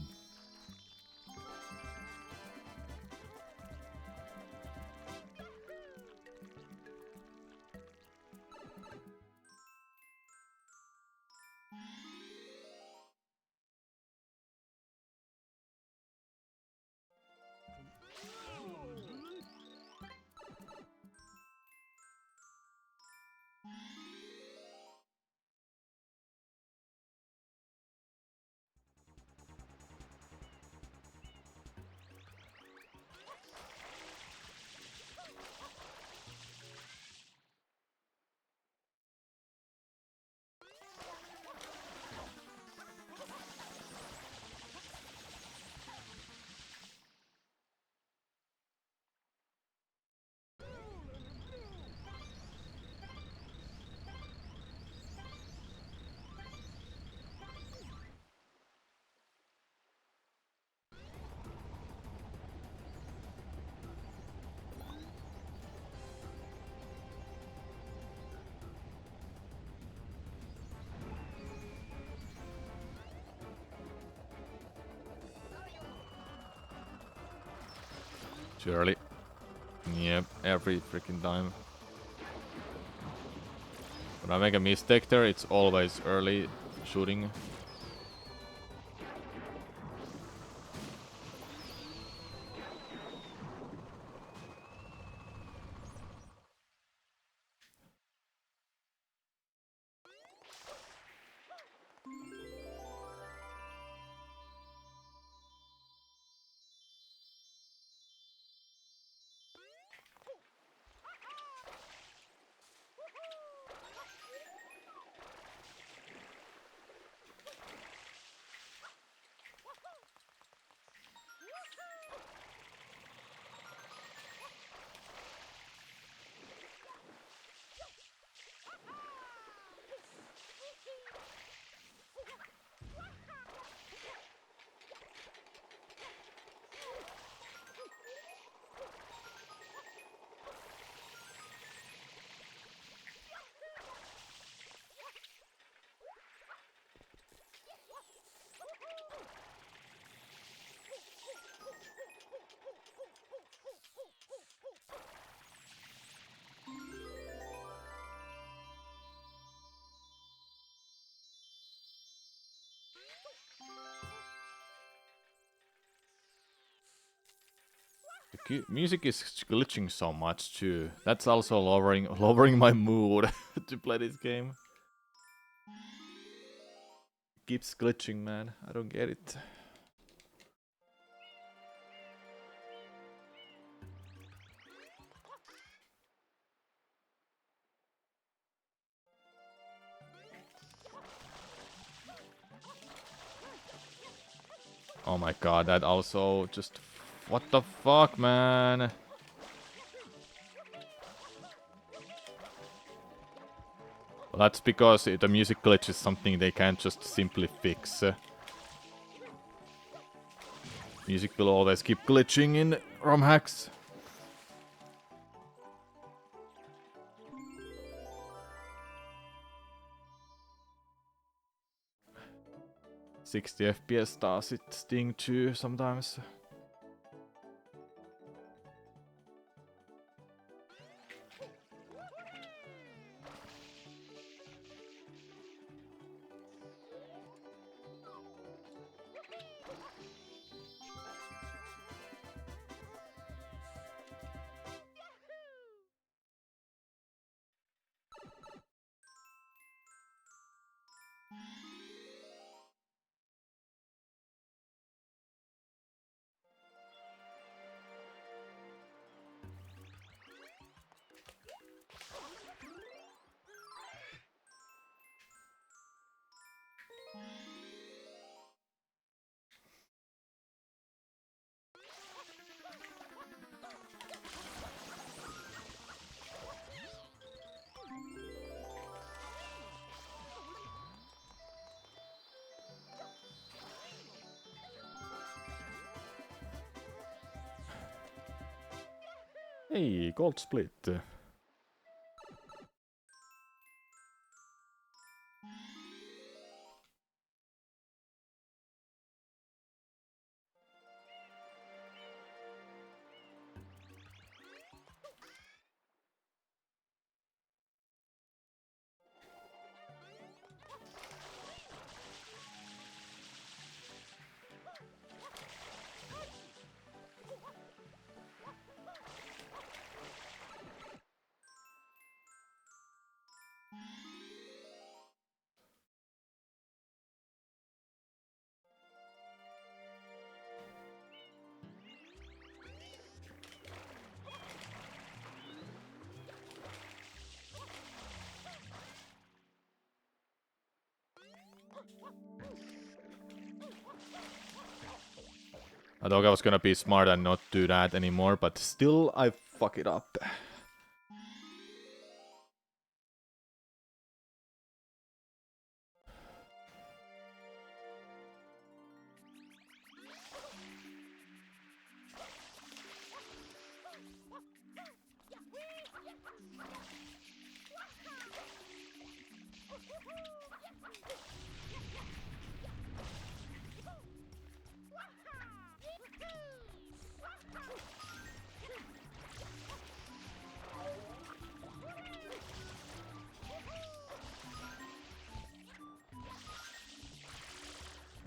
Too early. Yep, every freaking time. When I make a mistake there, it's always early shooting. The music is glitching so much too. That's also lowering my mood to play this game. Keeps glitching, man. I don't get it. Oh my god, that also just... What the fuck, man? Well, that's because the music glitch is something they can't just simply fix. Music will always keep glitching in ROM hacks. ...60 FPS does it sting too sometimes. Hey, gold split. I thought I was gonna be smart and not do that anymore, but still I fuck it up.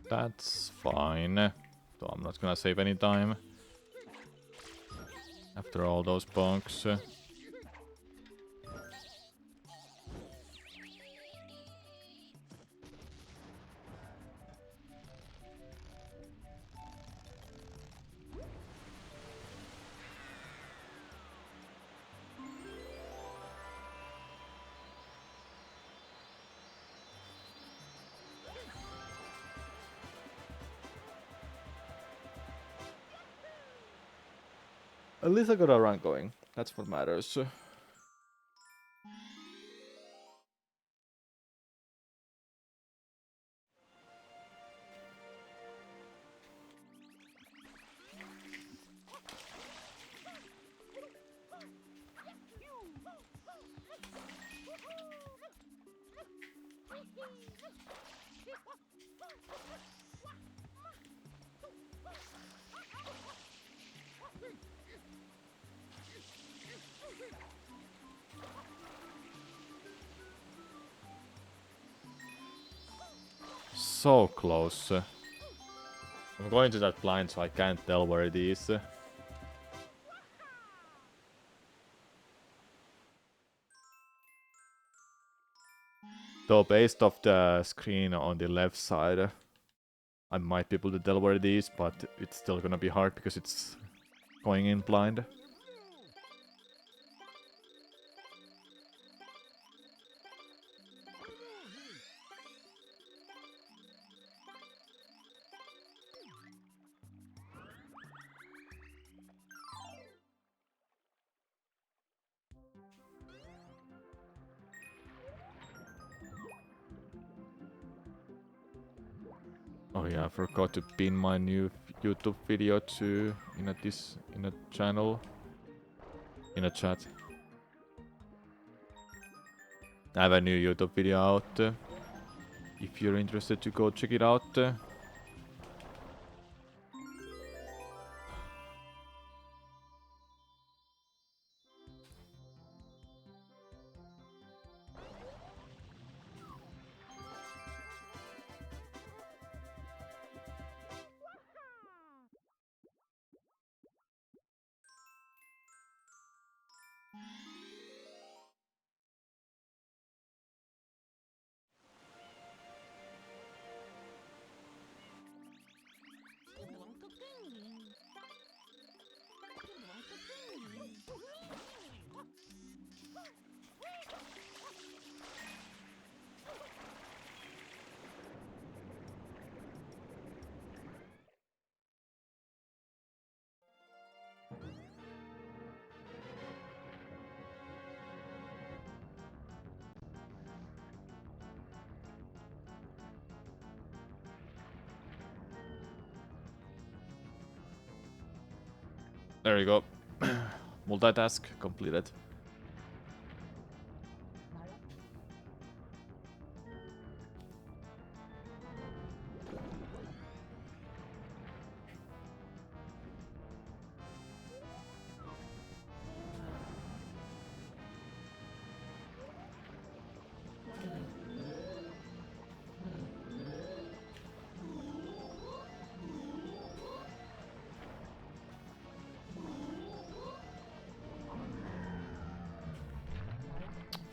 That's fine. So I'm not gonna save any time. After all those bonks. At least I got a run going. That's what matters. So close. I'm going to that blind so I can't tell where it is. Though based off the screen on the left side, I might be able to tell where it is, but it's still gonna be hard because it's going in blind. Oh yeah, I forgot to pin my new YouTube video to in a channel in a chat. I have a new YouTube video out. If you're interested to go check it out. There you go. Multitask completed.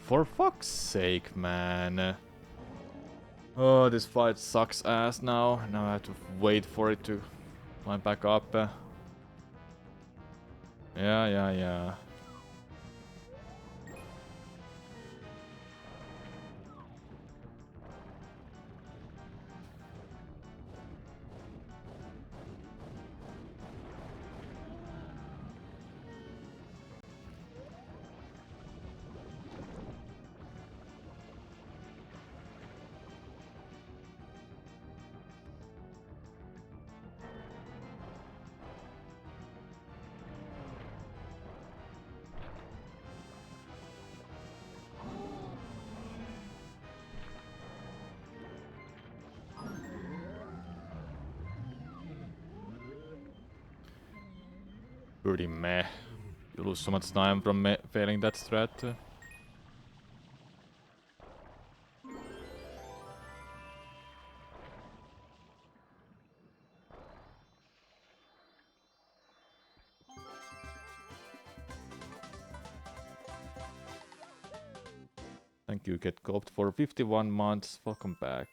For fuck's sake, man. Oh, this fight sucks ass now. Now I have to wait for it to climb back up. Yeah. Pretty meh. You lose so much time from failing that strat. Thank you, Get Coped, for 51 months. Welcome back.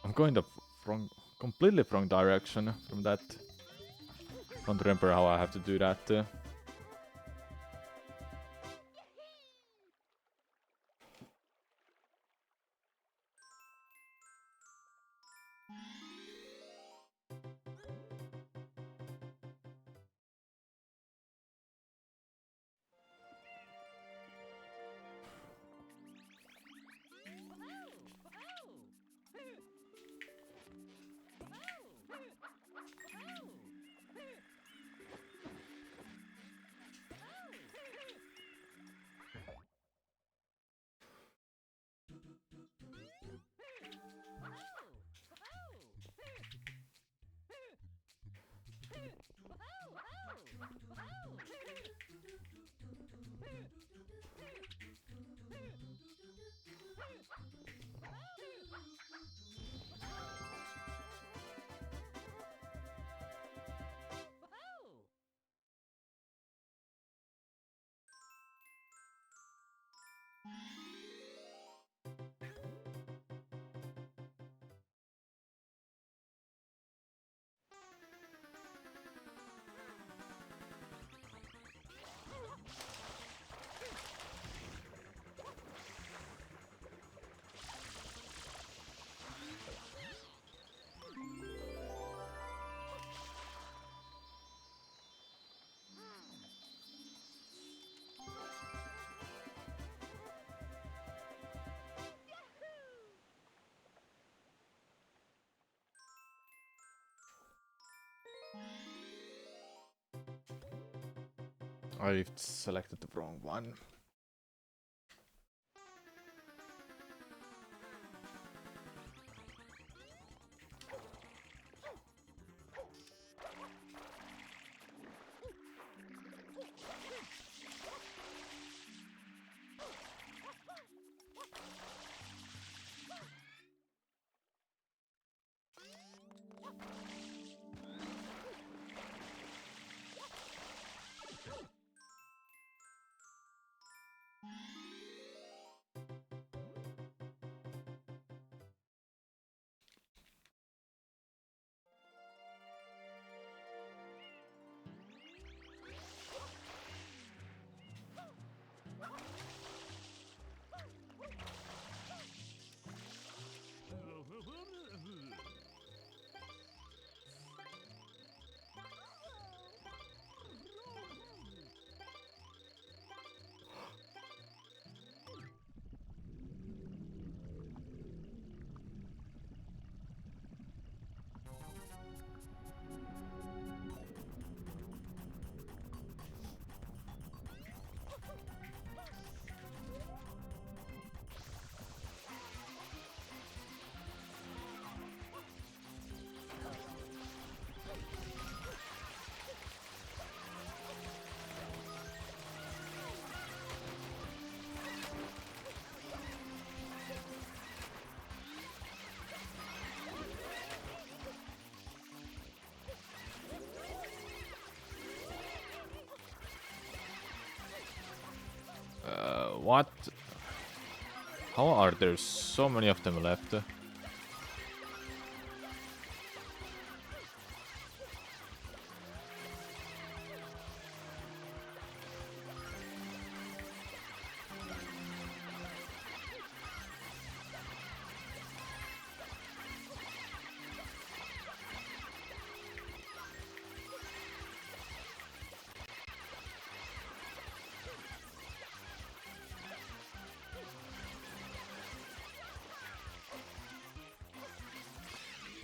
I'm going the completely wrong direction from that. Don't remember how I have to do that. I selected the wrong one. What? How are there so many of them left?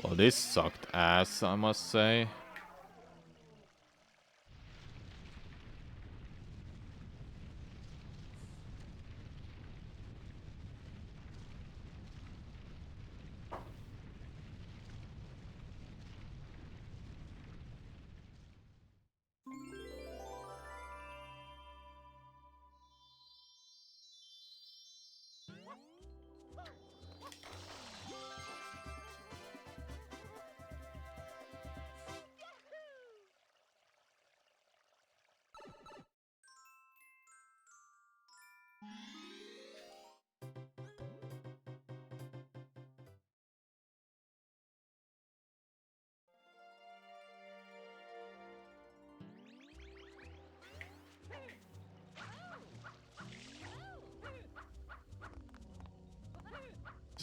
Well, this sucked ass, I must say.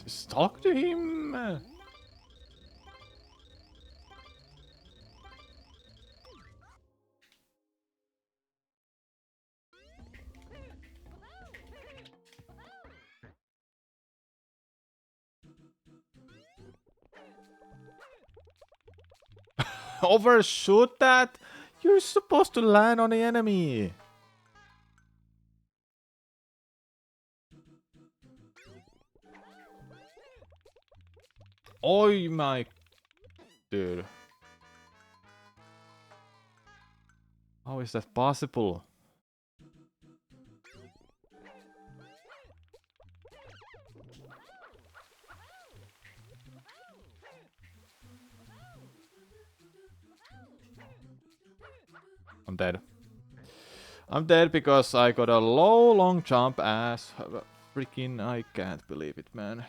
Just talk to him! Overshoot that? You're supposed to land on the enemy! Oh my... Dude. How is that possible? I'm dead. I'm dead because I got a low long jump ass. Freaking I can't believe it, man.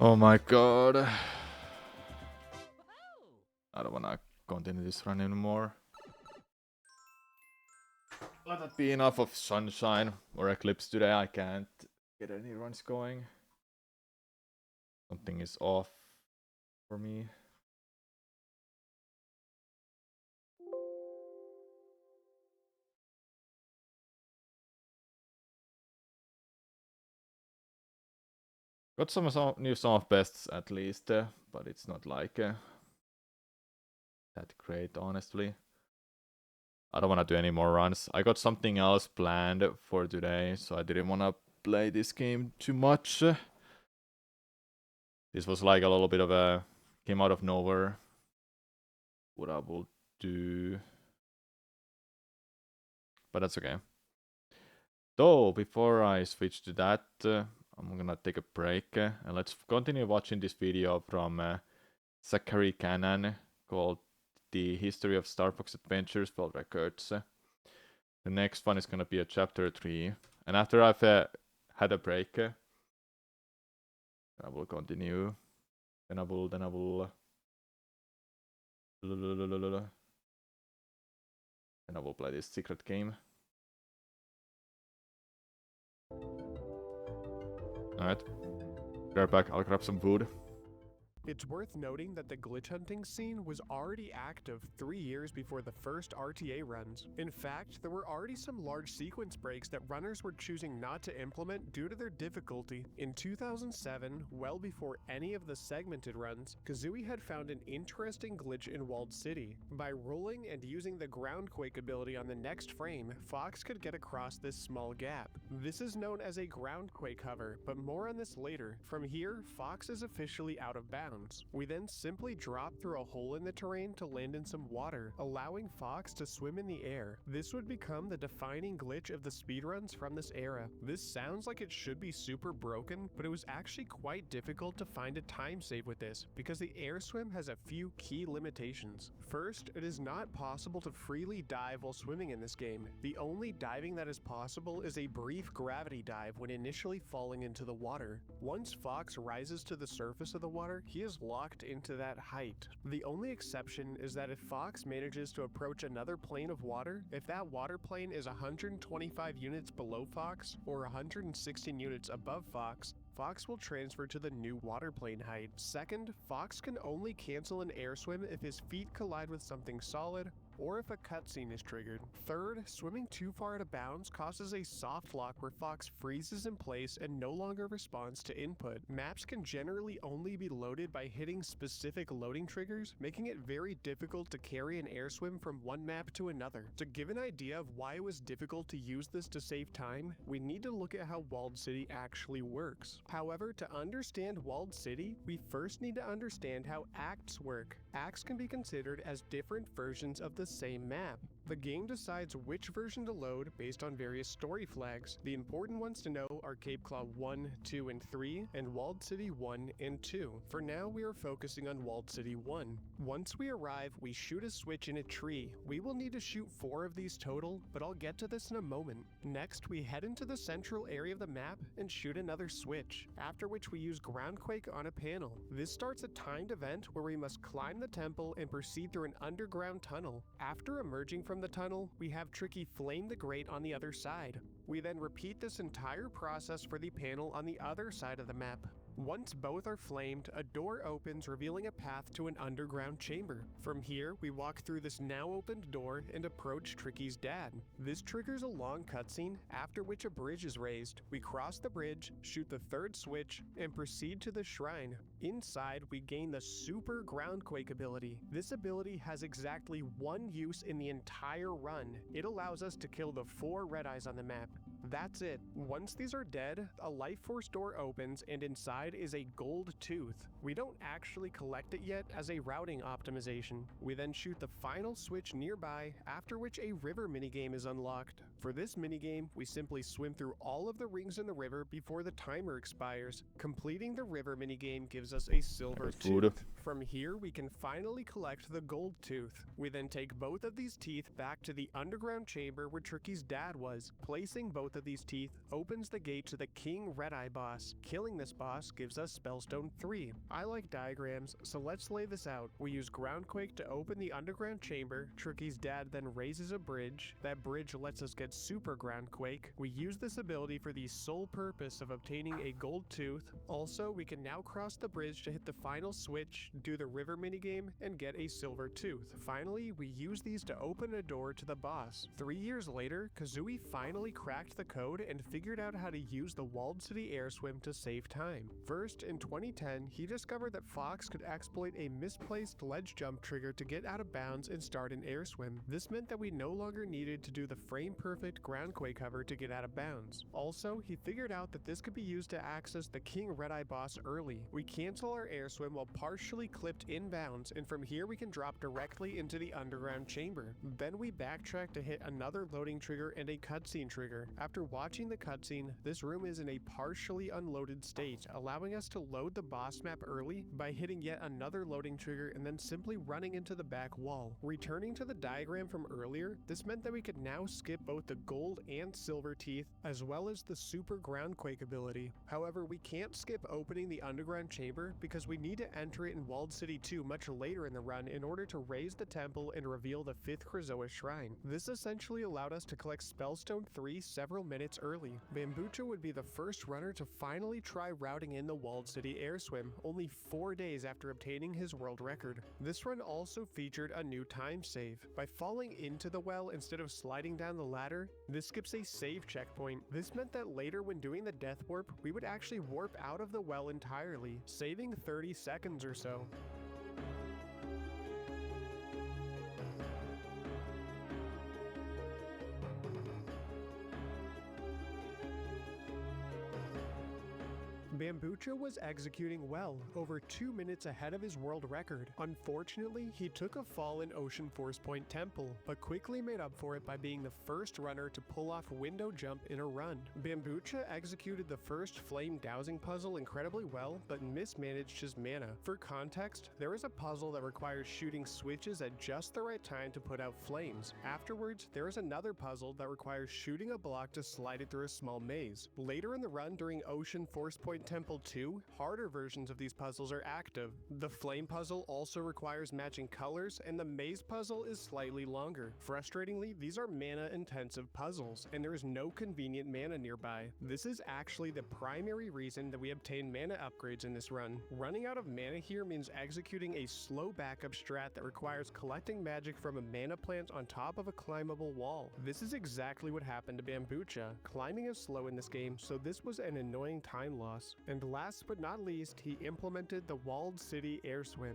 Oh my god. I don't wanna continue this run anymore. Let that be enough of Sunshine or Eclipse today. I can't get any runs going. Something is off. for me. Got some new song of bests at least, but it's not like that great, honestly. I don't want to do any more runs. I got something else planned for today, so I didn't want to play this game too much. This was like a little bit of a came out of nowhere. What I will do, but that's okay. Though before I switch to that, I'm gonna take a break and let's continue watching this video from Zachary Cannon called "The History of Star Fox Adventures World Records." The next one is gonna be a chapter 3, and after I've had a break, I will continue. Then I will. Then I will play this secret game. Alright. Be right back. I'll grab some food. It's worth noting that the glitch hunting scene was already active 3 years before the first RTA runs. In fact, there were already some large sequence breaks that runners were choosing not to implement due to their difficulty. In 2007, well before any of the segmented runs, Kazooie had found an interesting glitch in Walled City. By rolling and using the groundquake ability on the next frame, Fox could get across this small gap. This is known as a groundquake hover, but more on this later. From here, Fox is officially out of bounds. We then simply drop through a hole in the terrain to land in some water, allowing Fox to swim in the air. This would become the defining glitch of the speedruns from this era. This sounds like it should be super broken, but it was actually quite difficult to find a time save with this, because the air swim has a few key limitations. First, it is not possible to freely dive while swimming in this game. The only diving that is possible is a brief gravity dive when initially falling into the water. Once Fox rises to the surface of the water, he is locked into that height. The only exception is that if Fox manages to approach another plane of water, if that water plane is 125 units below Fox or 116 units above Fox, Fox will transfer to the new water plane height. Second, Fox can only cancel an air swim if his feet collide with something solid or if a cutscene is triggered. Third, swimming too far out of bounds causes a soft lock where Fox freezes in place and no longer responds to input. Maps can generally only be loaded by hitting specific loading triggers, making it very difficult to carry an air swim from one map to another. To give an idea of why it was difficult to use this to save time, we need to look at how Walled City actually works. However, to understand Walled City, we first need to understand how acts work. Acts can be considered as different versions of the same map. The game decides which version to load based on various story flags. The important ones to know are Cape Claw 1, 2, and 3, and Walled City 1 and 2. For now, we are focusing on Walled City 1. Once we arrive, we shoot a switch in a tree. We will need to shoot 4 of these total, but I'll get to this in a moment. Next, we head into the central area of the map and shoot another switch, after which we use Groundquake on a panel. This starts a timed event where we must climb the temple and proceed through an underground tunnel. After emerging from the tunnel, we have Tricky flame the grate on the other side. We then repeat this entire process for the panel on the other side of the map. Once both are flamed, a door opens revealing a path to an underground chamber. From here, we walk through this now opened door and approach Tricky's dad. This triggers a long cutscene, after which a bridge is raised. We cross the bridge, shoot the third switch, and proceed to the shrine. Inside, we gain the Super Groundquake ability. This ability has exactly one use in the entire run. It allows us to kill the 4 red eyes on the map. That's it. Once these are dead, a life force door opens and inside is a gold tooth. We don't actually collect it yet as a routing optimization. We then shoot the final switch nearby, after which a river minigame is unlocked. For this minigame, we simply swim through all of the rings in the river before the timer expires. Completing the river minigame gives us a silver tooth. From here, we can finally collect the gold tooth. We then take both of these teeth back to the underground chamber where Tricky's dad was. Placing both of these teeth opens the gate to the King Red Eye boss. Killing this boss gives us Spellstone 3. I like diagrams, so let's lay this out. We use Groundquake to open the underground chamber. Tricky's dad then raises a bridge. That bridge lets us get Super Groundquake. We use this ability for the sole purpose of obtaining a gold tooth. Also, we can now cross the bridge to hit the final switch, do the river minigame, and get a silver tooth. Finally, we use these to open a door to the boss. 3 years later, Kazooie finally cracked the code and figured out how to use the Walled City air swim to save time. First, in 2010, he discovered that Fox could exploit a misplaced ledge jump trigger to get out of bounds and start an air swim. This meant that we no longer needed to do the frame-perfect groundquake cover to get out of bounds. Also, he figured out that this could be used to access the King Red-Eye boss early. We cancel our air swim while partially clipped inbounds, and from here we can drop directly into the underground chamber. Then we backtrack to hit another loading trigger and a cutscene trigger. After watching the cutscene, this room is in a partially unloaded state, allowing us to load the boss map early by hitting yet another loading trigger and then simply running into the back wall. Returning to the diagram from earlier, this meant that we could now skip both the gold and silver teeth, as well as the super groundquake ability. However, we can't skip opening the underground chamber because we need to enter it in Walled City 2 much later in the run in order to raise the temple and reveal the 5th Krazoa shrine. This essentially allowed us to collect Spellstone 3 several minutes early. Bambucha would be the first runner to finally try routing in the Walled City air swim, only 4 days after obtaining his world record. This run also featured a new time save. By falling into the well instead of sliding down the ladder, this skips a save checkpoint. This meant that later when doing the death warp, we would actually warp out of the well entirely, saving 30 seconds or so. Bambucha was executing well, over 2 minutes ahead of his world record. Unfortunately, he took a fall in Ocean Force Point Temple, but quickly made up for it by being the first runner to pull off window jump in a run. Bambucha executed the first flame dowsing puzzle incredibly well, but mismanaged his mana. For context, there is a puzzle that requires shooting switches at just the right time to put out flames. Afterwards, there is another puzzle that requires shooting a block to slide it through a small maze. Later in the run during Ocean Force Point Temple 2, harder versions of these puzzles are active. The flame puzzle also requires matching colors, and the maze puzzle is slightly longer. Frustratingly, these are mana-intensive puzzles, and there is no convenient mana nearby. This is actually the primary reason that we obtain mana upgrades in this run. Running out of mana here means executing a slow backup strat that requires collecting magic from a mana plant on top of a climbable wall. This is exactly what happened to Bambucha. Climbing is slow in this game, so this was an annoying time loss. And last but not least, he implemented the Walled City air swim.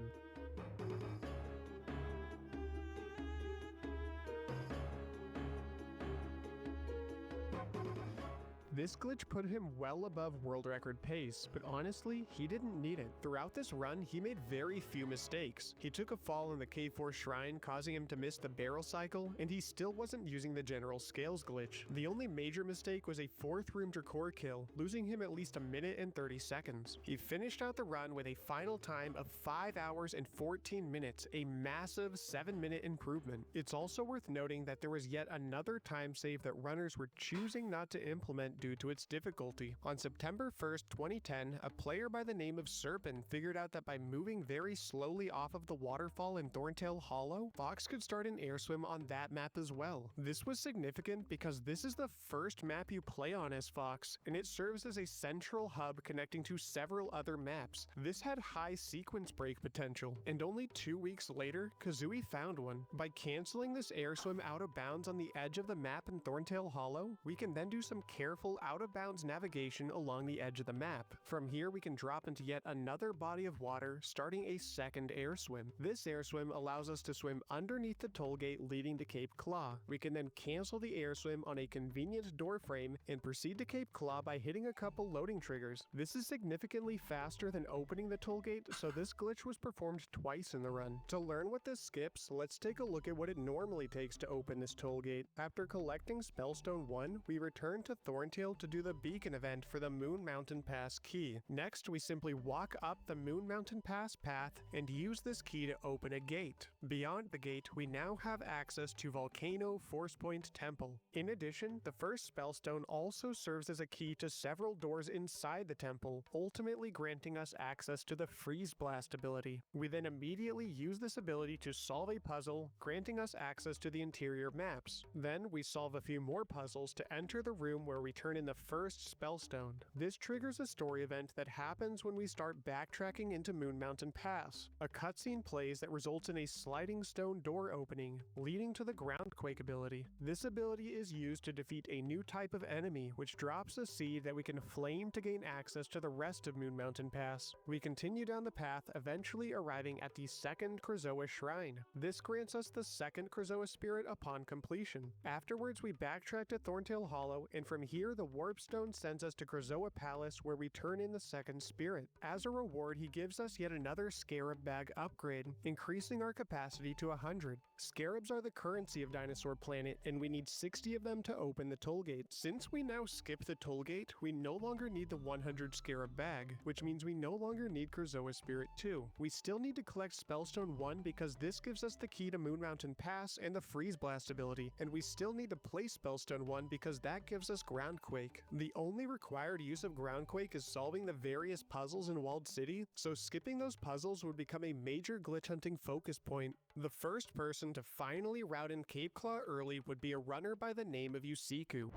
This glitch put him well above world record pace, but honestly, he didn't need it. Throughout this run, he made very few mistakes. He took a fall in the K4 shrine, causing him to miss the barrel cycle, and he still wasn't using the general scales glitch. The only major mistake was a 4th room Drakor kill, losing him at least a minute and 30 seconds. He finished out the run with a final time of 5 hours and 14 minutes, a massive 7-minute improvement. It's also worth noting that there was yet another time save that runners were choosing not to implement due to its difficulty. On September 1st, 2010, a player by the name of Serpent figured out that by moving very slowly off of the waterfall in Thorntail Hollow, Fox could start an air swim on that map as well. This was significant because this is the first map you play on as Fox, and it serves as a central hub connecting to several other maps. This had high sequence break potential, and only 2 weeks later, Kazooie found one. By canceling this air swim out of bounds on the edge of the map in Thorntail Hollow, we can then do some careful out-of-bounds navigation along the edge of the map. From here, we can drop into yet another body of water, starting a second air swim. This air swim allows us to swim underneath the toll gate leading to Cape Claw. We can then cancel the air swim on a convenient door frame and proceed to Cape Claw by hitting a couple loading triggers. This is significantly faster than opening the toll gate, so this glitch was performed twice in the run. To learn what this skips, let's take a look at what it normally takes to open this toll gate. After collecting Spellstone 1, we return to Thorntail to do the beacon event for the Moon Mountain Pass key. Next, we simply walk up the Moon Mountain Pass path and use this key to open a gate. Beyond the gate, we now have access to Volcano Force Point Temple. In addition, the first Spellstone also serves as a key to several doors inside the temple, ultimately granting us access to the Freeze Blast ability. We then immediately use this ability to solve a puzzle, granting us access to the interior maps. Then, we solve a few more puzzles to enter the room where we turn turn in the first Spellstone. This triggers a story event that happens when we start backtracking into Moon Mountain Pass. A cutscene plays that results in a sliding stone door opening, leading to the Groundquake ability. This ability is used to defeat a new type of enemy, which drops a seed that we can flame to gain access to the rest of Moon Mountain Pass. We continue down the path, eventually arriving at the second Krazoa Shrine. This grants us the second Krazoa Spirit upon completion. Afterwards, we backtrack to Thorntail Hollow, and from here the Warp Stone sends us to Krazoa Palace, where we turn in the second spirit. As a reward, he gives us yet another Scarab Bag upgrade, increasing our capacity to 100. Scarabs are the currency of Dinosaur Planet, and we need 60 of them to open the tollgate. Since we now skip the tollgate, we no longer need the 100 Scarab Bag, which means we no longer need Krazoa Spirit 2. We still need to collect Spellstone 1 because this gives us the key to Moon Mountain Pass and the Freeze Blast ability, and we still need to place Spellstone 1 because that gives us Groundquake. The only required use of Groundquake is solving the various puzzles in Walled City, so skipping those puzzles would become a major glitch hunting focus point. The first person to finally route in Cape Claw early would be a runner by the name of Yusiku.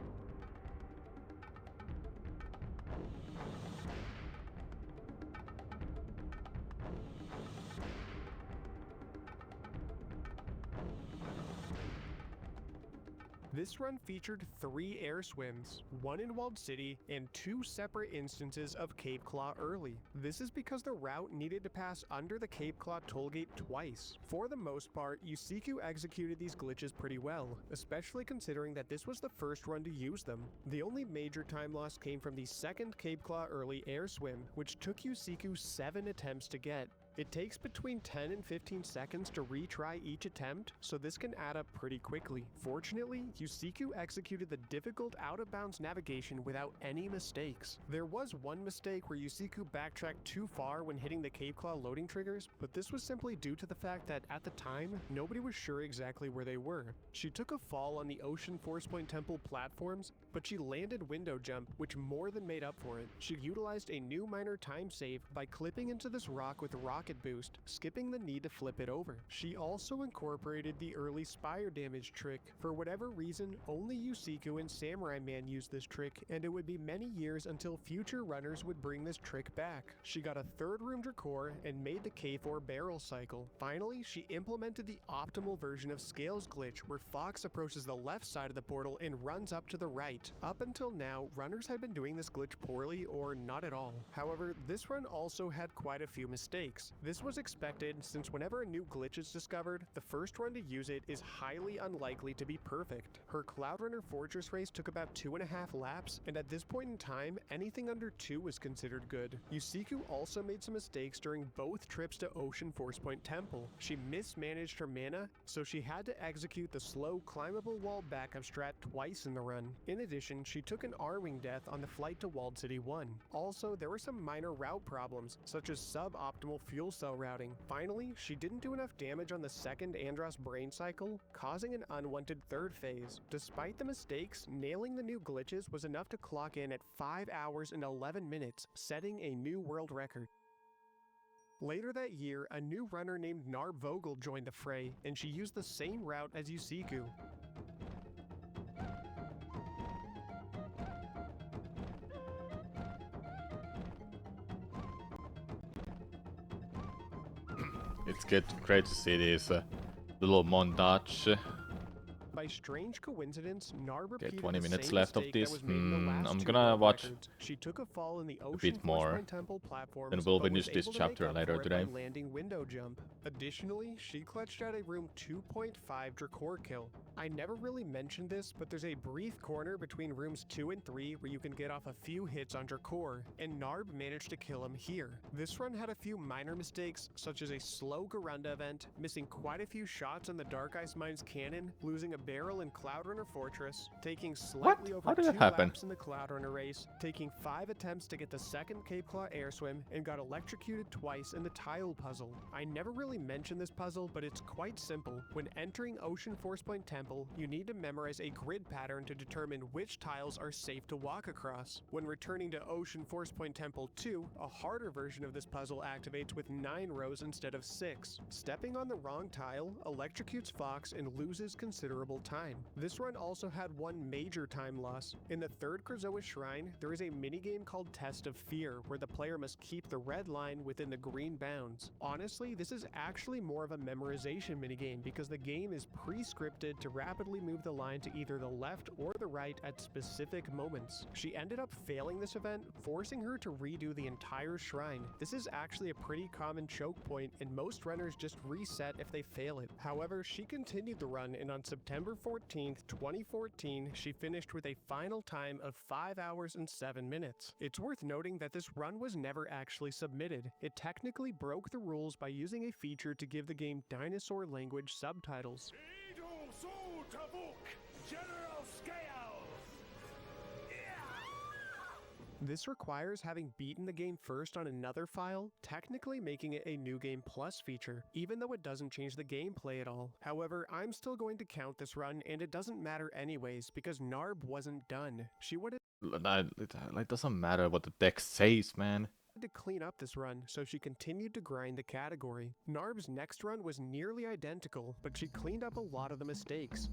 This run featured 3 air swims, 1 in Walled City, and 2 separate instances of Cape Claw early. This is because the route needed to pass under the Cape Claw tollgate twice. For the most part, Yusiku executed these glitches pretty well, especially considering that this was the first run to use them. The only major time loss came from the second Cape Claw early air swim, which took Yusiku 7 attempts to get. It takes between 10 and 15 seconds to retry each attempt, so this can add up pretty quickly. Fortunately, Yusiku executed the difficult out-of-bounds navigation without any mistakes. There was one mistake where Yusiku backtracked too far when hitting the Cape Claw loading triggers, but this was simply due to the fact that at the time, nobody was sure exactly where they were. She took a fall on the Ocean Force Point Temple platforms, but she landed window jump, which more than made up for it. She utilized a new minor time save by clipping into this rock with rocket boost, skipping the need to flip it over. She also incorporated the early spire damage trick. For whatever reason, only Yusiku and Samurai Man used this trick, and it would be many years until future runners would bring this trick back. She got a 3rd room Dracor and made the K4 barrel cycle. Finally, she implemented the optimal version of Scales glitch, where Fox approaches the left side of the portal and runs up to the right. Up until now, runners had been doing this glitch poorly or not at all. However, this run also had quite a few mistakes. This was expected, since whenever a new glitch is discovered, the first run to use it is highly unlikely to be perfect. Her Cloudrunner Fortress race took about 2.5 laps, and at this point in time, anything under 2 was considered good. Yusiku also made some mistakes during both trips to Ocean Force Point Temple. She mismanaged her mana, so she had to execute the slow climbable wall backup strat twice in the run. In addition, she took an R-Wing death on the flight to Walled City 1. Also, there were some minor route problems, such as suboptimal fuel cell routing. Finally, she didn't do enough damage on the second Andros brain cycle, causing an unwanted 3rd phase. Despite the mistakes, nailing the new glitches was enough to clock in at 5 hours and 11 minutes, setting a new world record. Later that year, a new runner named NieR Vogel joined the fray, and she used the same route as Yusiku. It's great to see this little montage. By strange coincidence, NieR repeated 20 the minutes same left of mistake that this. was made in the last I'm 2 gonna world watch records. She took a fall in the a Ocean bit Force more, Point Temple platforms, and we'll but was finish this able to chapter make up later for it today. by landing window jump. Additionally, she clutched out a room 2.5 Dracor kill. I never really mentioned this, but there's a brief corner between rooms 2 and 3 where you can get off a few hits on Dracor, and Narb managed to kill him here. This run had a few minor mistakes, such as a slow Garunda event, missing quite a few shots on the Dark Ice Mines cannon, losing a barrel in Cloudrunner Fortress, taking slightly How over did 2 that happen? laps in the Cloudrunner race, taking 5 attempts to get the second Cape Claw air swim, and got electrocuted twice in the tile puzzle. I never really mentioned this puzzle, but it's quite simple. When entering Ocean Force Point Temple, Temple, you need to memorize a grid pattern to determine which tiles are safe to walk across. When returning to Ocean Force Point Temple 2, a harder version of this puzzle activates with 9 rows instead of 6. Stepping on the wrong tile electrocutes Fox and loses considerable time. This run also had one major time loss. In the third Krazoa Shrine, there is a minigame called Test of Fear, where the player must keep the red line within the green bounds. Honestly, this is actually more of a memorization minigame because the game is pre-scripted to rapidly move the line to either the left or the right at specific moments. She ended up failing this event, forcing her to redo the entire shrine. This is actually a pretty common choke point, and most runners just reset if they fail it. However, she continued the run, and on September 14th, 2014, she finished with a final time of 5 hours and 7 minutes. It's worth noting that this run was never actually submitted. It technically broke the rules by using a feature to give the game dinosaur language subtitles. This requires having beaten the game first on another file, technically making it a New Game Plus feature, even though it doesn't change the gameplay at all. However, I'm still going to count this run, and it doesn't matter anyways, because Narb wasn't done. She would have It doesn't matter what the text says, man. to clean up this run, so she continued to grind the category. Narb's next run was nearly identical, but she cleaned up a lot of the mistakes.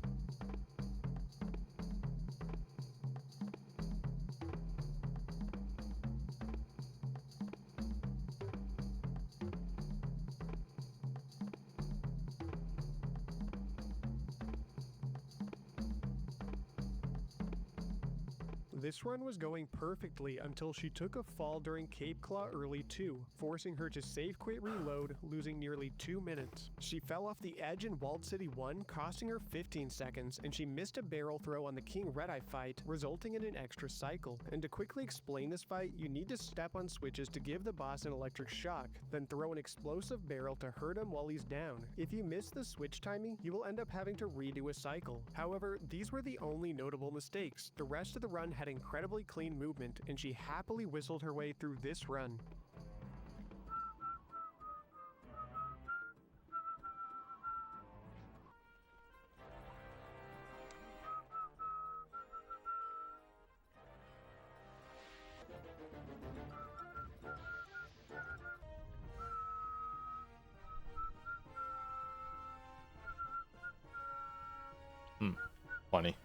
This run was going perfectly until she took a fall during Cape Claw Early 2, forcing her to save quit reload, losing nearly 2 minutes. She fell off the edge in Walled City 1, costing her 15 seconds, and she missed a barrel throw on the King Red-Eye fight, resulting in an extra cycle. And to quickly explain this fight, you need to step on switches to give the boss an electric shock, then throw an explosive barrel to hurt him while he's down. If you miss the switch timing, you will end up having to redo a cycle. However, these were the only notable mistakes. The rest of the run had incredibly clean movement, and she happily whistled her way through this run. Funny.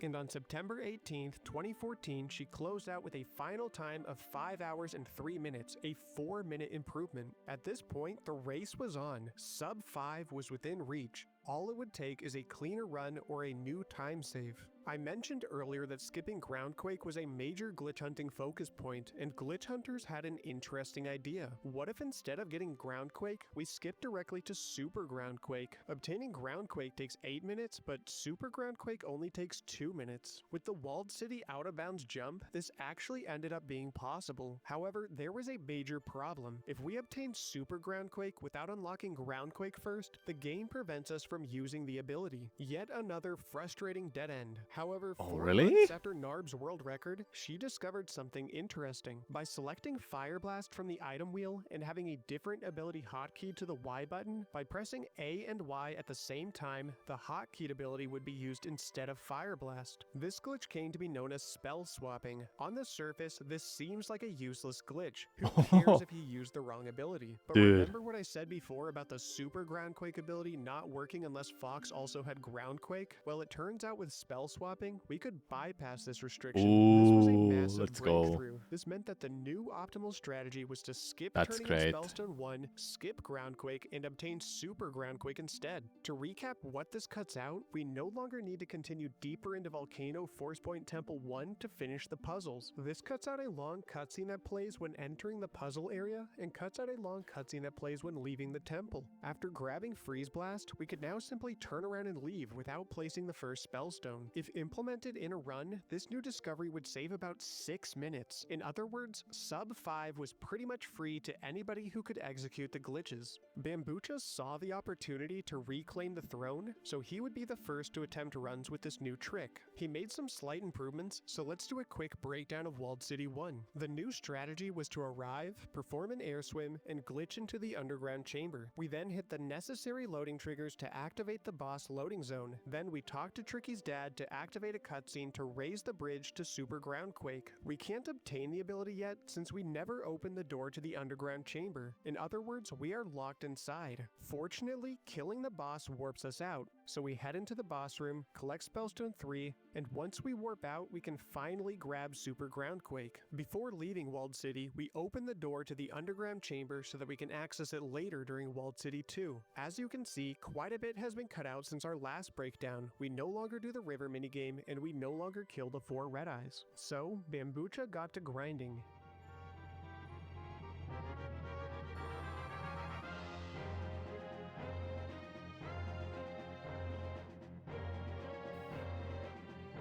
And on September 18th, 2014, she closed out with a final time of 5 hours and 3 minutes, a 4-minute improvement. At this point, the race was on. Sub 5 was within reach. All it would take is a cleaner run or a new time save. I mentioned earlier that skipping Groundquake was a major glitch hunting focus point, and glitch hunters had an interesting idea. What if instead of getting Groundquake, we skip directly to Super Groundquake? Obtaining Groundquake takes 8 minutes, but Super Groundquake only takes 2 minutes. With the Walled City out-of-bounds jump, this actually ended up being possible. However, there was a major problem. If we obtain Super Groundquake without unlocking Groundquake first, the game prevents us from using the ability. Yet another frustrating dead end. However, 4 months after Narb's world record, she discovered something interesting. By selecting Fire Blast from the item wheel and having a different ability hotkey to the Y button, by pressing A and Y at the same time, the hotkeyed ability would be used instead of Fire Blast. This glitch came to be known as spell swapping. On the surface, this seems like a useless glitch. Who cares if he used the wrong ability? But remember what I said before about the Super Groundquake ability not working unless Fox also had Groundquake? Well, it turns out with spell swapping, we could bypass this restriction. This was a massive breakthrough. This meant that the new optimal strategy was to skip turning in Spellstone 1, skip Groundquake, and obtain Super Groundquake instead. To recap what this cuts out, we no longer need to continue deeper into Volcano Force Point Temple 1 to finish the puzzles. This cuts out a long cutscene that plays when entering the puzzle area, and cuts out a long cutscene that plays when leaving the temple. After grabbing Freeze Blast, we could now now simply turn around and leave without placing the first spellstone. If implemented in a run, this new discovery would save about 6 minutes. In other words, sub 5 was pretty much free to anybody who could execute the glitches. Bambucha saw the opportunity to reclaim the throne, so he would be the first to attempt runs with this new trick. He made some slight improvements, so let's do a quick breakdown of Walled City 1. The new strategy was to arrive, perform an air swim, and glitch into the underground chamber. We then hit the necessary loading triggers to activate the boss loading zone. Then we talked to Tricky's dad to activate a cutscene to raise the bridge to Super Groundquake. We can't obtain the ability yet since we never opened the door to the underground chamber. In other words, we are locked inside. Fortunately, killing the boss warps us out, so we head into the boss room, collect Spellstone 3, and once we warp out, we can finally grab Super Groundquake. Before leaving Walled City, we open the door to the underground chamber so that we can access it later during Walled City 2. As you can see, quite a bit has been cut out since our last breakdown. We no longer do the river minigame, and we no longer kill the 4 red eyes. So, Bambucha got to grinding.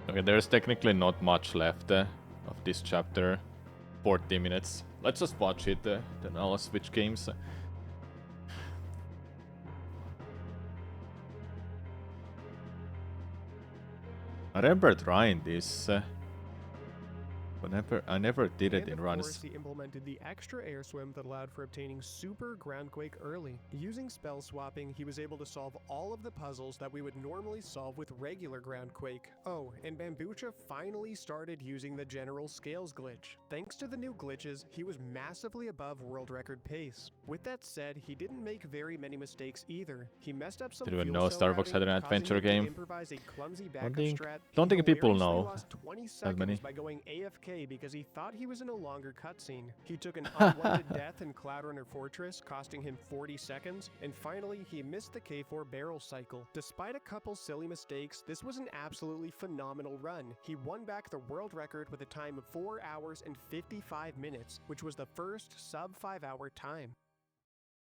Okay, there's technically not much left of this chapter. 40 minutes. Let's just watch it, then I'll switch games. I remember trying this. I never did it in runs. Of course, he implemented the extra air swim that allowed for obtaining Super Groundquake early. Using spell swapping, he was able to solve all of the puzzles that we would normally solve with regular Groundquake. Oh, and Bambucha finally started using the general scales glitch. Thanks to the new glitches, he was massively above world record pace. With that said, he didn't make very many mistakes either. He messed up some Didn't even fuel know cell Starbucks had routing, an causing adventure him to game. improvise a clumsy Don't backup think- strat. don't He think people hilariously know lost 20 that many. seconds by going AFK because he thought he was in a longer cutscene. He took an unwanted death in Cloudrunner Fortress, costing him 40 seconds, and finally he missed the K4 barrel cycle. Despite a couple silly mistakes, this was an absolutely phenomenal run. He won back the world record with a time of 4 hours and 55 minutes, which was the first sub 5-hour time.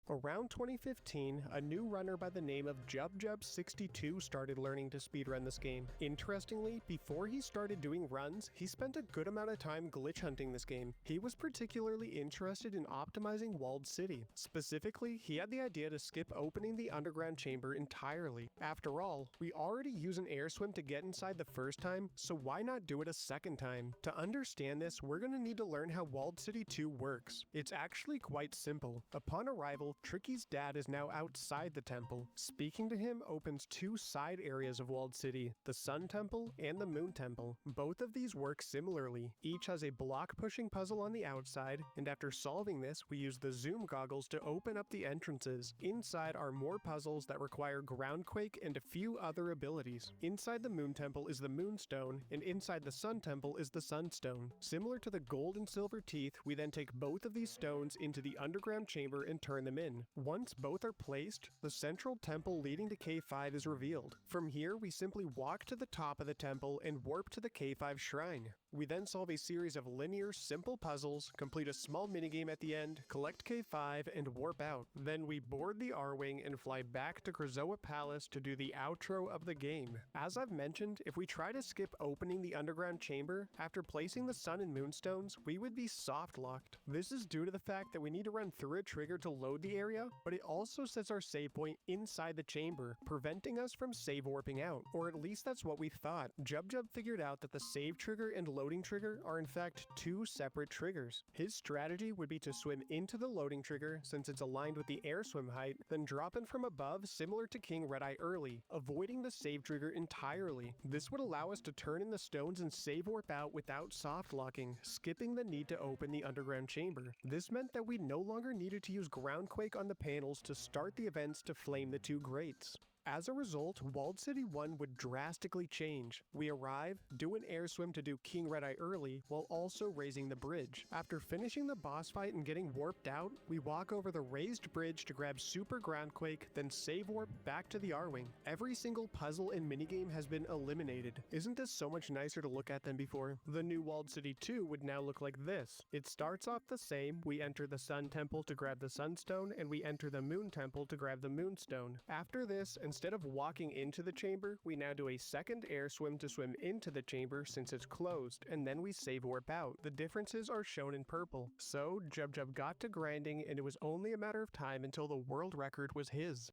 Around 2015, a new runner by the name of JubJub62 started learning to speedrun this game. Interestingly, before he started doing runs, he spent a good amount of time glitch hunting this game. He was particularly interested in optimizing Walled City. Specifically, he had the idea to skip opening the underground chamber entirely. After all, we already use an air swim to get inside the first time, so why not do it a second time? To understand this, we're going to need to learn how Walled City 2 works. It's actually quite simple. Upon arrival, Tricky's dad is now outside the temple. Speaking to him opens 2 side areas of Walled City, the Sun Temple and the Moon Temple. Both of these work similarly. Each has a block-pushing puzzle on the outside, and after solving this, we use the zoom goggles to open up the entrances. Inside are more puzzles that require Groundquake and a few other abilities. Inside the Moon Temple is the Moonstone, and inside the Sun Temple is the Sunstone. Similar to the gold and silver teeth, we then take both of these stones into the underground chamber and turn them in. Once both are placed, the central temple leading to K5 is revealed. From here, we simply walk to the top of the temple and warp to the K5 shrine. We then solve a series of linear, simple puzzles, complete a small minigame at the end, collect K5, and warp out. Then we board the R-Wing and fly back to Krazoa Palace to do the outro of the game. As I've mentioned, if we try to skip opening the underground chamber, after placing the Sun and Moonstones, we would be soft-locked. This is due to the fact that we need to run through a trigger to load the area, but it also sets our save point inside the chamber, preventing us from save warping out. Or at least that's what we thought. JubJub figured out that the save trigger and loading trigger are in fact 2 separate triggers. His strategy would be to swim into the loading trigger since it's aligned with the air swim height, then drop in from above similar to King Red-Eye early, avoiding the save trigger entirely. This would allow us to turn in the stones and save warp out without soft locking, skipping the need to open the underground chamber. This meant that we no longer needed to use Groundquake on the panels to start the events to flame the 2 grates. As a result, Walled City 1 would drastically change. We arrive, do an air swim to do King Red-Eye early, while also raising the bridge. After finishing the boss fight and getting warped out, we walk over the raised bridge to grab Super Groundquake, then save warp back to the R-Wing. Every single puzzle and minigame has been eliminated. Isn't this so much nicer to look at than before? The new Walled City 2 would now look like this. It starts off the same. We enter the Sun Temple to grab the Sunstone, and we enter the Moon Temple to grab the Moonstone. After this, and Instead of walking into the chamber, we now do a second air swim to swim into the chamber since it's closed, and then we save warp out. The differences are shown in purple. So, Jub got to grinding, and it was only a matter of time until the world record was his.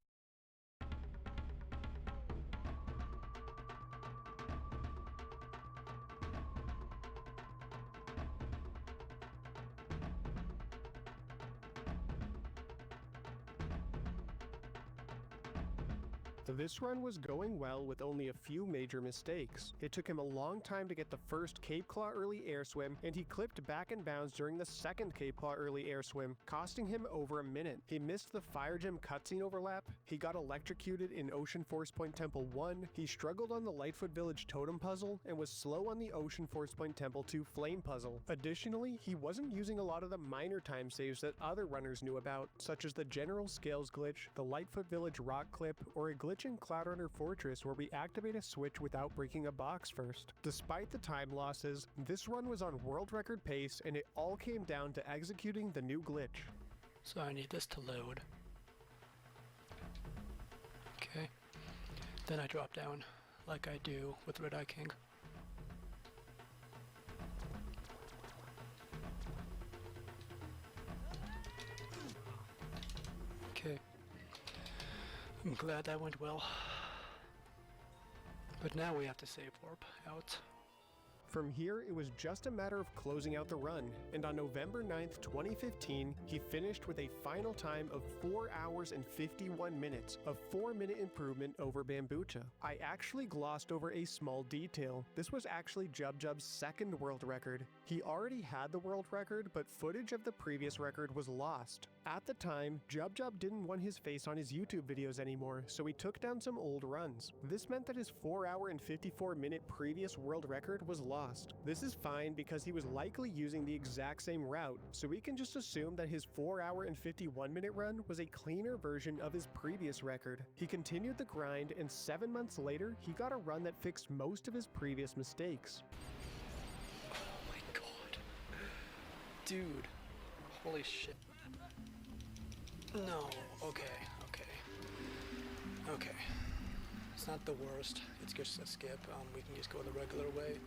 This run was going well with only a few major mistakes. It took him a long time to get the first Cape Claw early air swim, and he clipped back and bounds during the second Cape Claw early air swim, costing him over a minute. He missed the Fire Gem cutscene overlap, he got electrocuted in Ocean Force Point Temple 1, he struggled on the Lightfoot Village Totem puzzle, and was slow on the Ocean Force Point Temple 2 Flame puzzle. Additionally, he wasn't using a lot of the minor time saves that other runners knew about, such as the General Scales glitch, the Lightfoot Village rock clip, or a glitch in Cloud Runner Fortress where we activate a switch without breaking a box first. Despite the time losses, this run was on world record pace, and it all came down to executing the new glitch. So I need this to load. Okay. Then I drop down like I do with Red Eye King. Okay. I'm glad that went well. But now we have to save warp out. From here, it was just a matter of closing out the run, and on November 9th, 2015, he finished with a final time of 4 hours and 51 minutes, a 4-minute improvement over Bambucha. I actually glossed over a small detail. This was actually Jub's second world record. He already had the world record, but footage of the previous record was lost. At the time, Jub didn't want his face on his YouTube videos anymore, so he took down some old runs. This meant that his 4 hour and 54 minute previous world record was lost. This is fine because he was likely using the exact same route, so we can just assume that his 4 hour and 51 minute run was a cleaner version of his previous record. He continued the grind, and 7 months later, he got a run that fixed most of his previous mistakes. Oh my god. Dude. Holy shit. No. Okay. It's not the worst. It's just a skip. We can just go the regular way.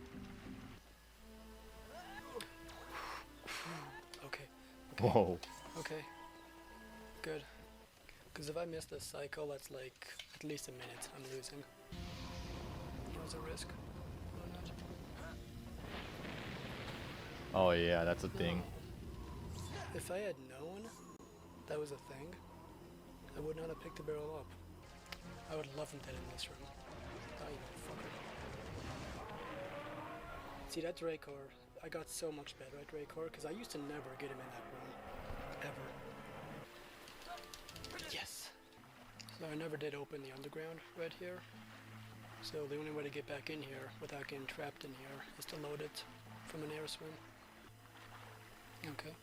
Okay. Whoa. Okay. Good. Because if I miss this cycle, that's like at least a minute I'm losing. There's a risk. Or not. Oh yeah, that's a thing. If I had known that was a thing, I would not have picked the barrel up. I would love him dead in this room. Oh, you fucker. See, that Dracor, I got so much better at Dracor because I used to never get him in that room. Ever. Yes! So I never did open the underground right here. So the only way to get back in here without getting trapped in here is to load it from an air swim. Okay.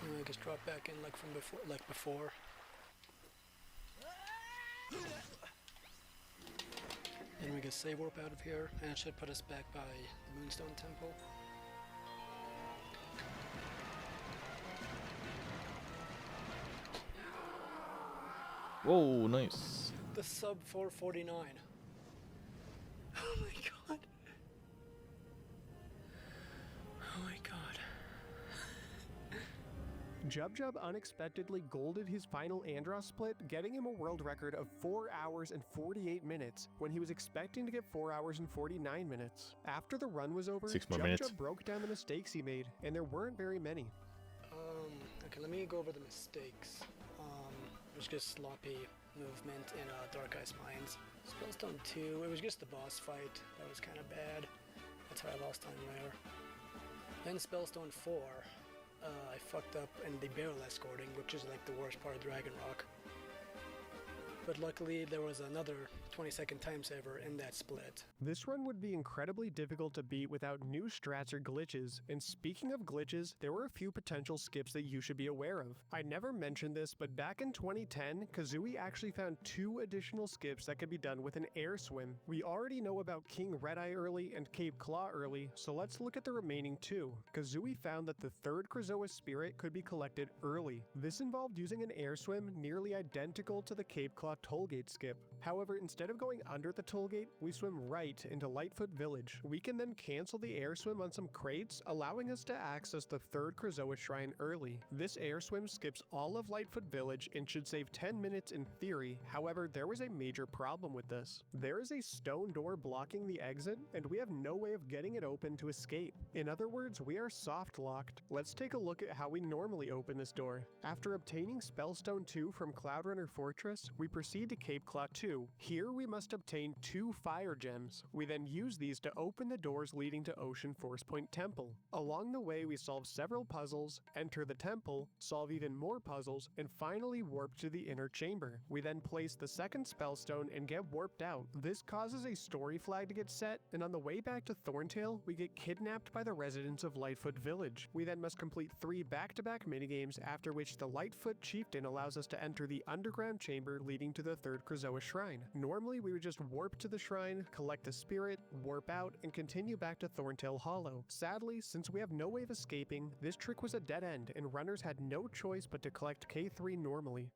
And I just drop back in like before. Then we get save warp out of here, and it should put us back by the Moonstone Temple. Whoa, nice. The sub 449. Oh my god. Oh my god. Jub unexpectedly golded his final Andros split, getting him a world record of 4 hours and 48 minutes, when he was expecting to get 4 hours and 49 minutes. After the run was over, 6 more minutes. Jub broke down the mistakes he made, and there weren't very many. Okay, let me go over the mistakes. It was just sloppy movement in Dark Ice Mines. Spellstone 2, it was just the boss fight that was kind of bad. That's how I lost on Rare. Then Spellstone 4, I fucked up in the barrel escorting, which is like the worst part of Dragon Rock. But luckily there was another 20-second time saver in that split. This run would be incredibly difficult to beat without new strats or glitches, and speaking of glitches, there were a few potential skips that you should be aware of. I never mentioned this, but back in 2010, Kazooie actually found 2 additional skips that could be done with an air swim. We already know about King Red-Eye early and Cape Claw early, so let's look at the remaining 2. Kazooie found that the 3rd Krazoa spirit could be collected early. This involved using an air swim nearly identical to the Cape Claw Claw tollgate skip. However, instead of going under the tollgate, we swim right into Lightfoot Village. We can then cancel the air swim on some crates, allowing us to access the 3rd Krazoa Shrine early. This air swim skips all of Lightfoot Village and should save 10 minutes in theory. However, there was a major problem with this. There is a stone door blocking the exit, and we have no way of getting it open to escape. In other words, we are soft locked. Let's take a look at how we normally open this door. After obtaining Spellstone 2 from Cloudrunner Fortress, we proceed to Cape Claw 2. Here we must obtain 2 fire gems. We then use these to open the doors leading to Ocean Force Point Temple. Along the way, we solve several puzzles, enter the temple, solve even more puzzles, and finally warp to the inner chamber. We then place the second Spellstone and get warped out. This causes a story flag to get set, and on the way back to Thorntail, we get kidnapped by the residents of Lightfoot Village. We then must complete 3 back-to-back minigames, after which the Lightfoot Chieftain allows us to enter the underground chamber leading to the 3rd Krazoa Shrine. Normally, we would just warp to the shrine, collect the spirit, warp out, and continue back to Thorntail Hollow. Sadly, since we have no way of escaping, this trick was a dead end, and runners had no choice but to collect K3 normally.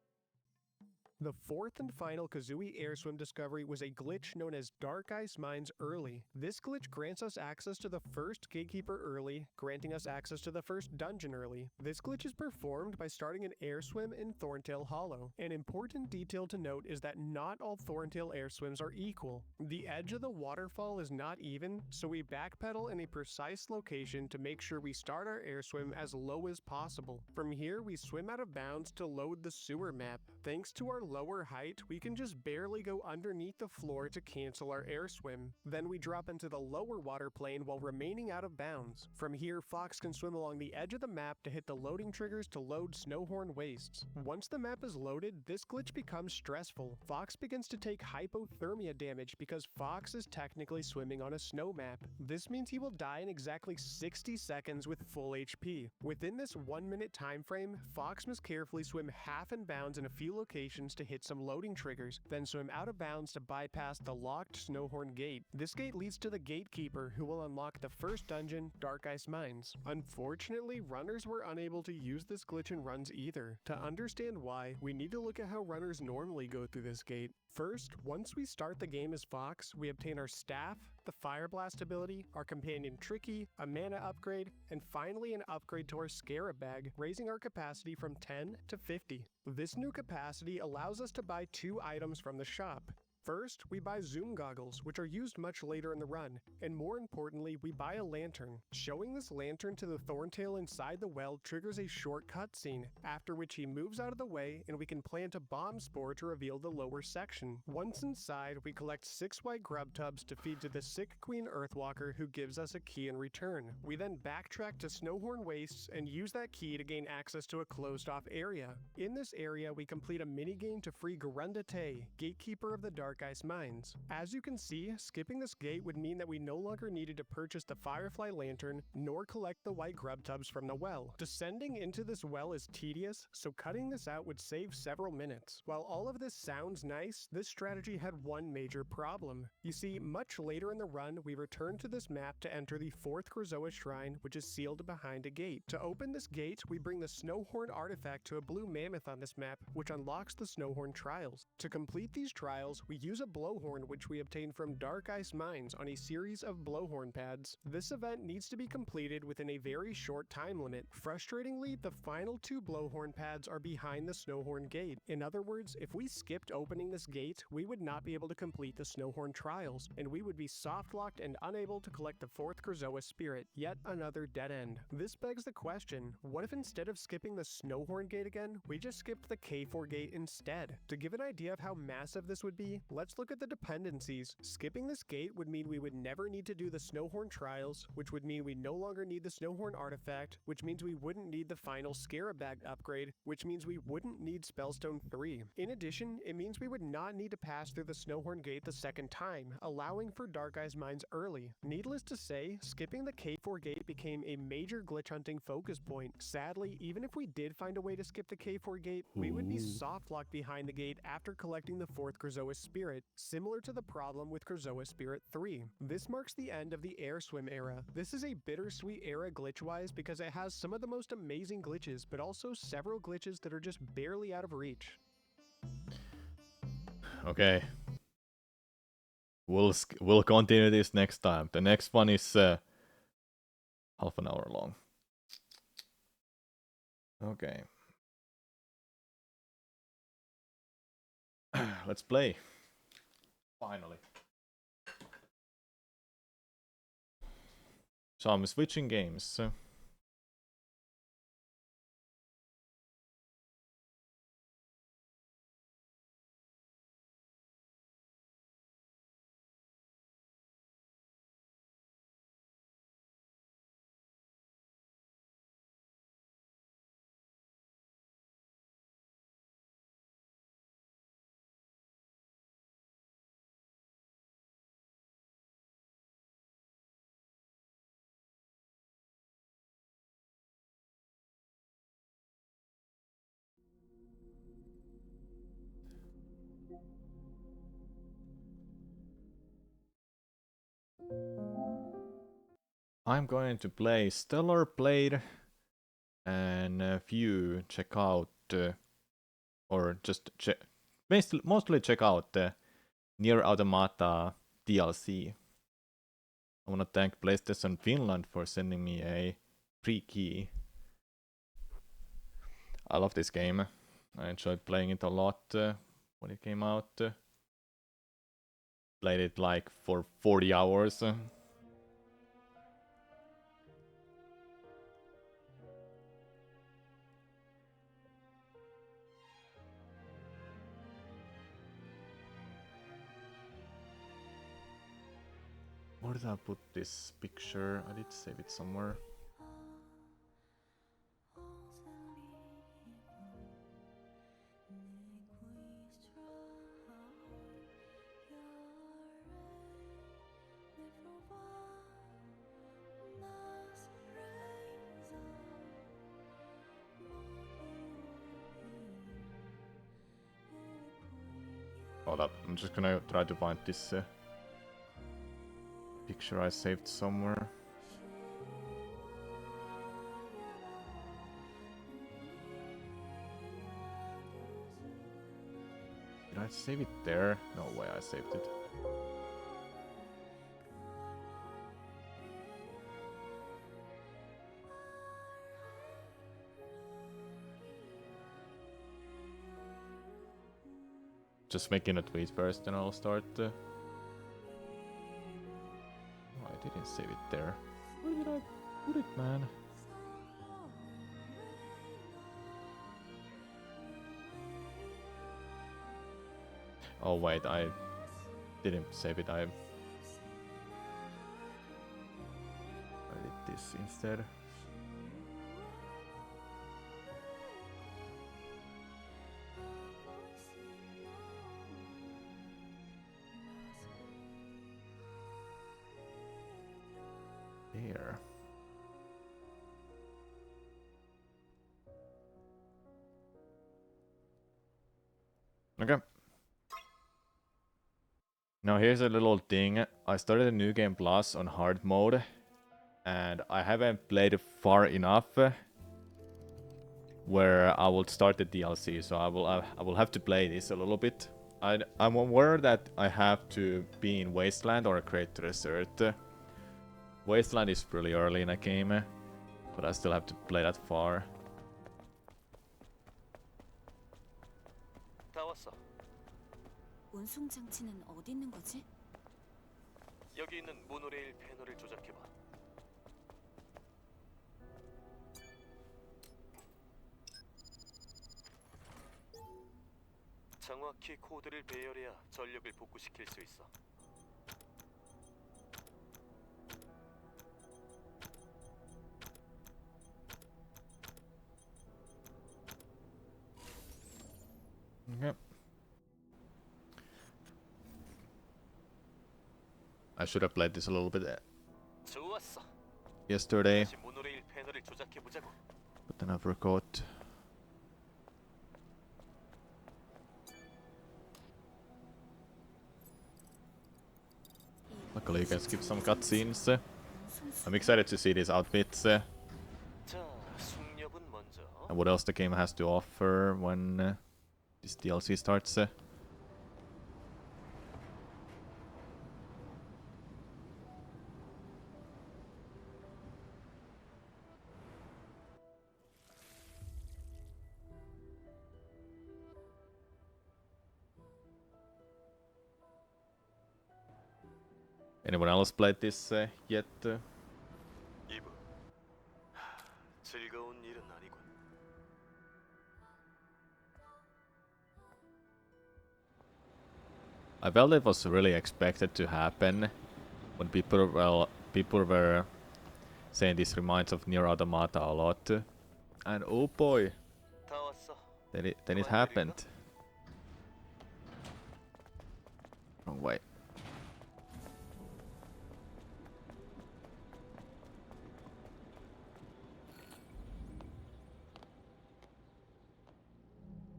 The 4th and final Kazooie air swim discovery was a glitch known as Dark Ice Mines Early. This glitch grants us access to the first Gatekeeper early, granting us access to the first dungeon early. This glitch is performed by starting an air swim in Thorntail Hollow. An important detail to note is that not all Thorntail air swims are equal. The edge of the waterfall is not even, so we backpedal in a precise location to make sure we start our air swim as low as possible. From here, we swim out of bounds to load the sewer map. Thanks to our lower height, we can just barely go underneath the floor to cancel our air swim. Then we drop into the lower water plane while remaining out of bounds. From here, Fox can swim along the edge of the map to hit the loading triggers to load Snowhorn Wastes. Once the map is loaded, this glitch becomes stressful. Fox begins to take hypothermia damage because Fox is technically swimming on a snow map. This means he will die in exactly 60 seconds with full HP. Within this 1-minute time frame, Fox must carefully swim half in bounds in a few locations to hit some loading triggers, then swim out of bounds to bypass the locked Snowhorn Gate. This gate leads to the Gatekeeper, who will unlock the first dungeon, Dark Ice Mines. Unfortunately, runners were unable to use this glitch in runs either. To understand why, we need to look at how runners normally go through this gate. First, once we start the game as Fox, we obtain our staff, the Fire Blast ability, our companion Tricky, a mana upgrade, and finally an upgrade to our Scarab Bag, raising our capacity from 10 to 50. This new capacity allows us to buy 2 items from the shop. First, we buy zoom goggles, which are used much later in the run, and more importantly, we buy a lantern. Showing this lantern to the Thorntail inside the well triggers a short cutscene, after which he moves out of the way and we can plant a bomb spore to reveal the lower section. Once inside, we collect 6 white grub tubs to feed to the sick Queen Earthwalker, who gives us a key in return. We then backtrack to Snowhorn Wastes and use that key to gain access to a closed-off area. In this area, we complete a minigame to free Garunda Tay, Gatekeeper of the Dark Ice Mines. As you can see, skipping this gate would mean that we no longer needed to purchase the Firefly Lantern, nor collect the white grub tubs from the well. Descending into this well is tedious, so cutting this out would save several minutes. While all of this sounds nice, this strategy had one major problem. You see, much later in the run, we return to this map to enter the 4th Krazoa Shrine, which is sealed behind a gate. To open this gate, we bring the Snowhorn artifact to a blue mammoth on this map, which unlocks the Snowhorn trials. To complete these trials, we use a blowhorn which we obtain from Dark Ice Mines on a series of blowhorn pads. This event needs to be completed within a very short time limit. Frustratingly, the final 2 blowhorn pads are behind the Snowhorn Gate. In other words, if we skipped opening this gate, we would not be able to complete the Snowhorn trials, and we would be soft-locked and unable to collect the 4th Krazoa Spirit. Yet another dead end. This begs the question, what if instead of skipping the Snowhorn Gate again, we just skipped the K4 Gate instead? To give an idea of how massive this would be, let's look at the dependencies. Skipping this gate would mean we would never need to do the Snowhorn trials, which would mean we no longer need the Snowhorn artifact, which means we wouldn't need the final Scarab Bag upgrade, which means we wouldn't need Spellstone 3. In addition, it means we would not need to pass through the Snowhorn Gate the second time, allowing for Dark Ice Mines early. Needless to say, skipping the K4 Gate became a major glitch hunting focus point. Sadly, even if we did find a way to skip the K4 Gate, we would be soft-locked behind the gate after collecting the 4th Krazoa Spirit, similar to the problem with Krazoa Spirit 3. This marks the end of the air swim era. This is a bittersweet era glitch-wise because it has some of the most amazing glitches, but also several glitches that are just barely out of reach. Okay. We'll continue this next time. The next one is half an hour long. Okay. Let's play. Finally. So I'm switching games. I'm going to play Stellar Blade and if you check out or just check mostly check out the NieR Automata DLC. I want to thank PlayStation Finland for sending me a free key. I love this game. I enjoyed playing it a lot when it came out. Played it like for 40 hours. Where did I put this picture? I did save it somewhere. Hold up, I'm just gonna try to find this picture I saved somewhere. Did I save it there? No way I saved it. Just making a tweet first and I'll start. Oh, I didn't save it there. Where did I put it, man? Oh wait, I didn't save it. I did this instead. Here. Okay. Now here's a little thing. I started a new game plus on hard mode and I haven't played far enough where I will start the DLC, so I will have to play this a little bit. I'm aware that I have to be in Wasteland or Great Desert. Wasteland is really early in a game, but I still have to play that far. 다 왔어. 운송 장치는 어디 있는 거지? 여기 있는 모노레일 패널을 조작해봐. 정확히 코드를 배열해야 전력을 복구시킬 수 있어. Okay. I should have played this a little bit 좋았어. yesterday, 다시 모노레일 패널을 조작해 보자고. but then I forgot. Luckily you can skip some cutscenes. I'm excited to see these outfits 자, 숙렵은 먼저. and what else the game has to offer when this DLC starts. Anyone else played this yet? 이브, 즐거운 일은 아니군. I felt it was really expected to happen when people were saying this reminds of NieR Automata a lot. And oh boy, 다 왔어. then it happened. Wrong way.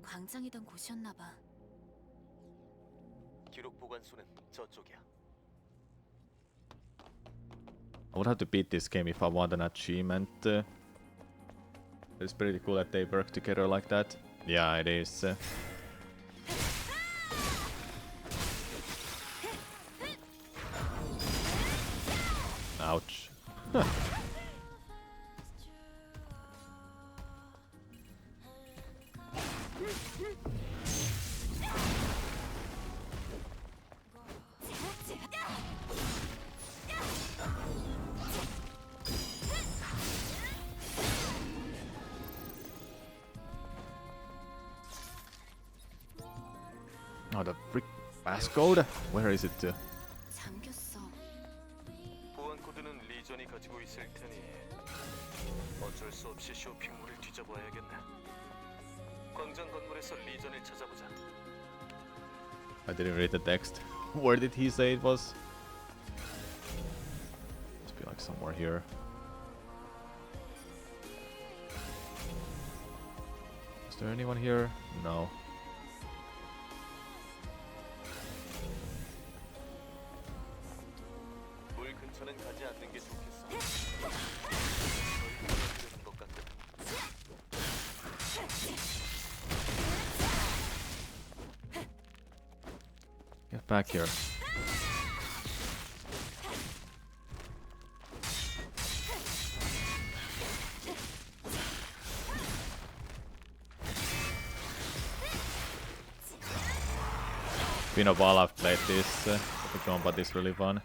광장이던 곳이었나 봐. 기록 보관소는 저쪽이야. I would have to beat this game if I want an achievement. It's pretty cool that they work together like that. Yeah, it is. Ouch. Oh, the frick passcode? Where is it? 잠겼어. 보안 코드는 리전이 가지고 있을 테니 어쩔 수 없이 쇼핑몰을 뒤져봐야겠네. 광장 건물에서 리전을 찾아보자. I didn't read the text. Where did he say it was? Must be like somewhere here. Is there anyone here? No. 물 근처는 가지 않는 게 좋겠어. 널 것 같거든. Get back here. Been a while I've played this. The combat is really fun.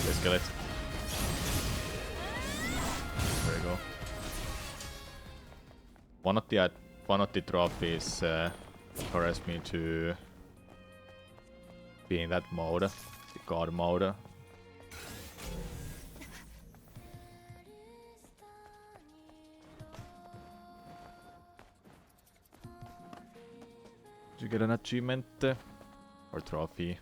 Let's kill it. There you go. One of the trophies encouraged me to be in that mode, the god mode. Did you get an achievement or trophy?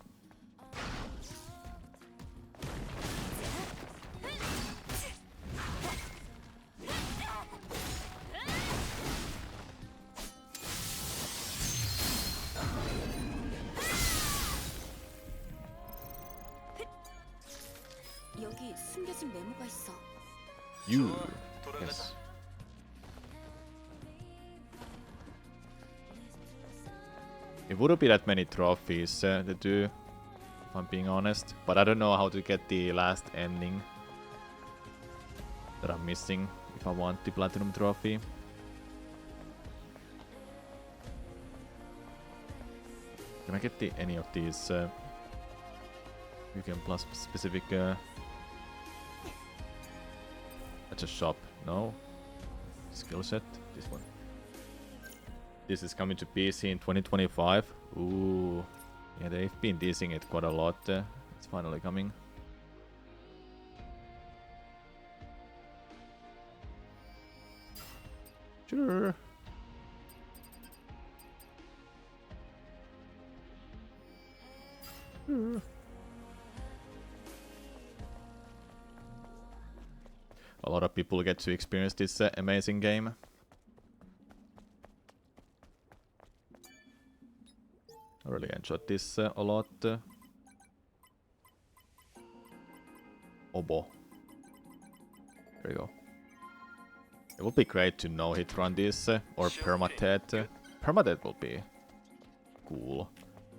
여기 숨겨진 메모가 있어. You. 돌아가자. Yes. It wouldn't be that many trophies to do, if I'm being honest. But I don't know how to get the last ending that I'm missing if I want the platinum trophy. Can I get any of these weekend plus specific? That's a shop. No. Skill set. This one. This is coming to PC in 2025. Ooh. Yeah, they've been teasing it quite a lot. It's finally coming. Sure. Sure. A lot of people get to experience this amazing game. I really enjoyed this a lot. Obo. There you go. It would be great to no-hit run this, or permadeath. Permadeath will be cool.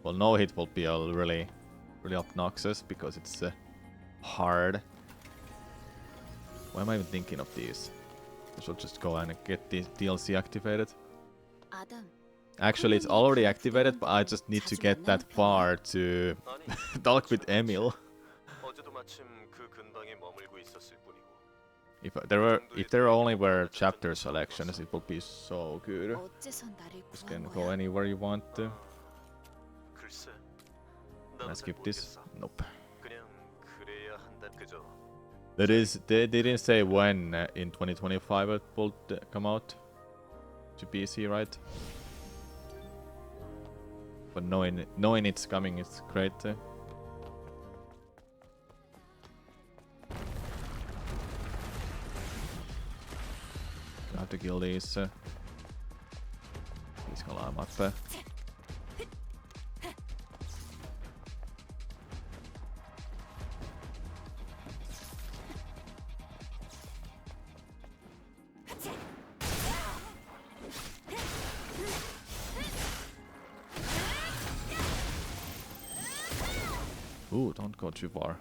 Well, no-hit will be really obnoxious because it's hard. Why am I even thinking of these? I should just go and get the DLC activated. 아담, Actually, it's already activated, but I just need to get that far to 아니, talk with Emil. 어제도 마침 그 근방에 머물고 있었을 뿐이고. If there only were chapter selections, it would be so good. 어째서 나를 Just 구한 can go 거야? anywhere you want to. 글쎄. Can I 나도 잘 skip this? 모르겠어. Nope. 그냥 그래야 한다 그저. They didn't say when in 2025 it will come out to PC, right? But knowing it's coming is great. I have to kill these. These climb up. Ooh, don't go too far.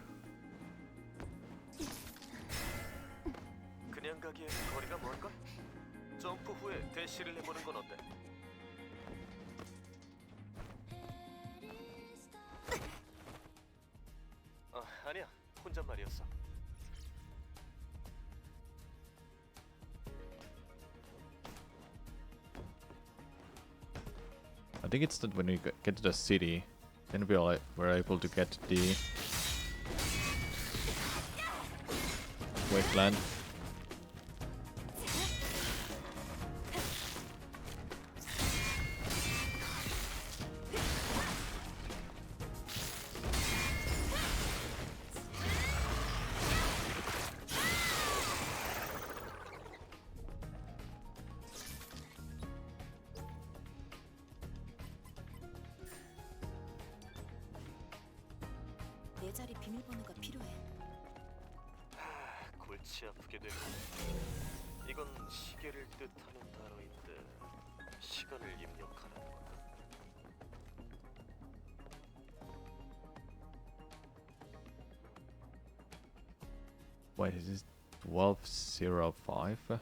그냥 가기엔 거리가 멀걸? 점프 후에 대시를 해보는 건 어때? 아니야. 혼잣말이었어. I think it's that when we get to the city, then we're able to get the wasteland. 내 자리 비밀번호가 필요해. 골치 아프게 되고. 이건 시계를 뜻하는 단어인데 시간을 입력하는 거다. Wait, is this 12:05?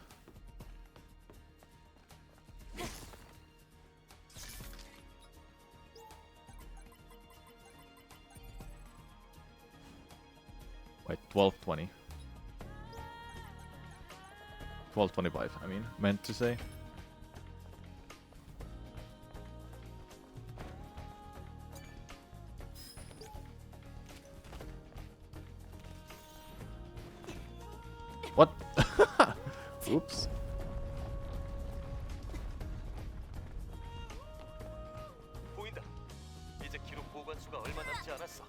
Wait, 12:20. 12:25, I mean, meant to say. What? Oops. 보인다. 이제 기록 보관수가 얼마 남지 않았어.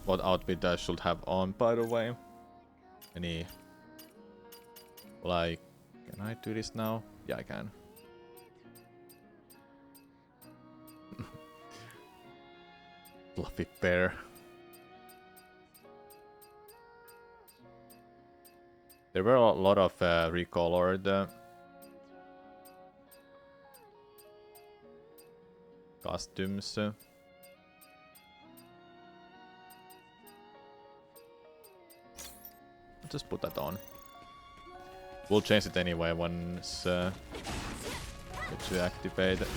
What outfit I should have on, by the way? Any... Like... Can I do this now? Yeah, I can. Fluffy bear. There were a lot of recolored costumes. Just put that on. We'll change it anyway once it's activated.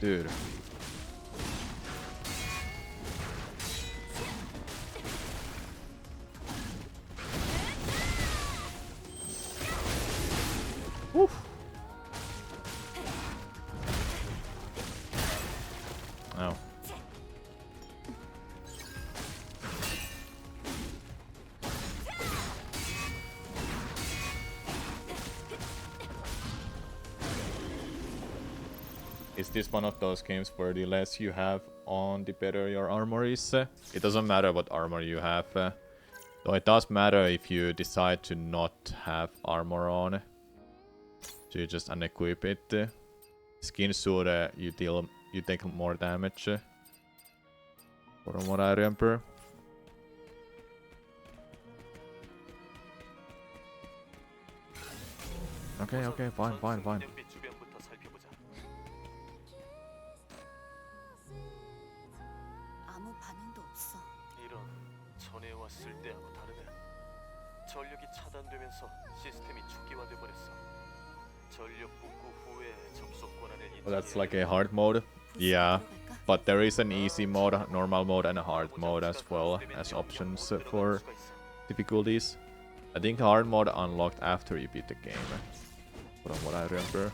Dude. Woof. Oh. Is this one of those games where the less you have on, the better your armor is? It doesn't matter what armor you have. Though it does matter if you decide to not have armor on. So you just unequip it. Skin suit, you take more damage. From what I remember. Okay, fine. 전장비 주변부터 살펴보자. 아무 반응도 없어. 이런 전에 왔을 때하고 다르네. 전력이 차단되면서 시스템이 초기화돼 버렸어. 전력 복구 후에 접속 권한을 Oh, that's 인정해야 like a hard mode. Yeah, 들어갈까? but there is an easy mode, normal mode, and a hard mode as well as options for difficulties. I think hard mode unlocked after you beat the game, from what I remember.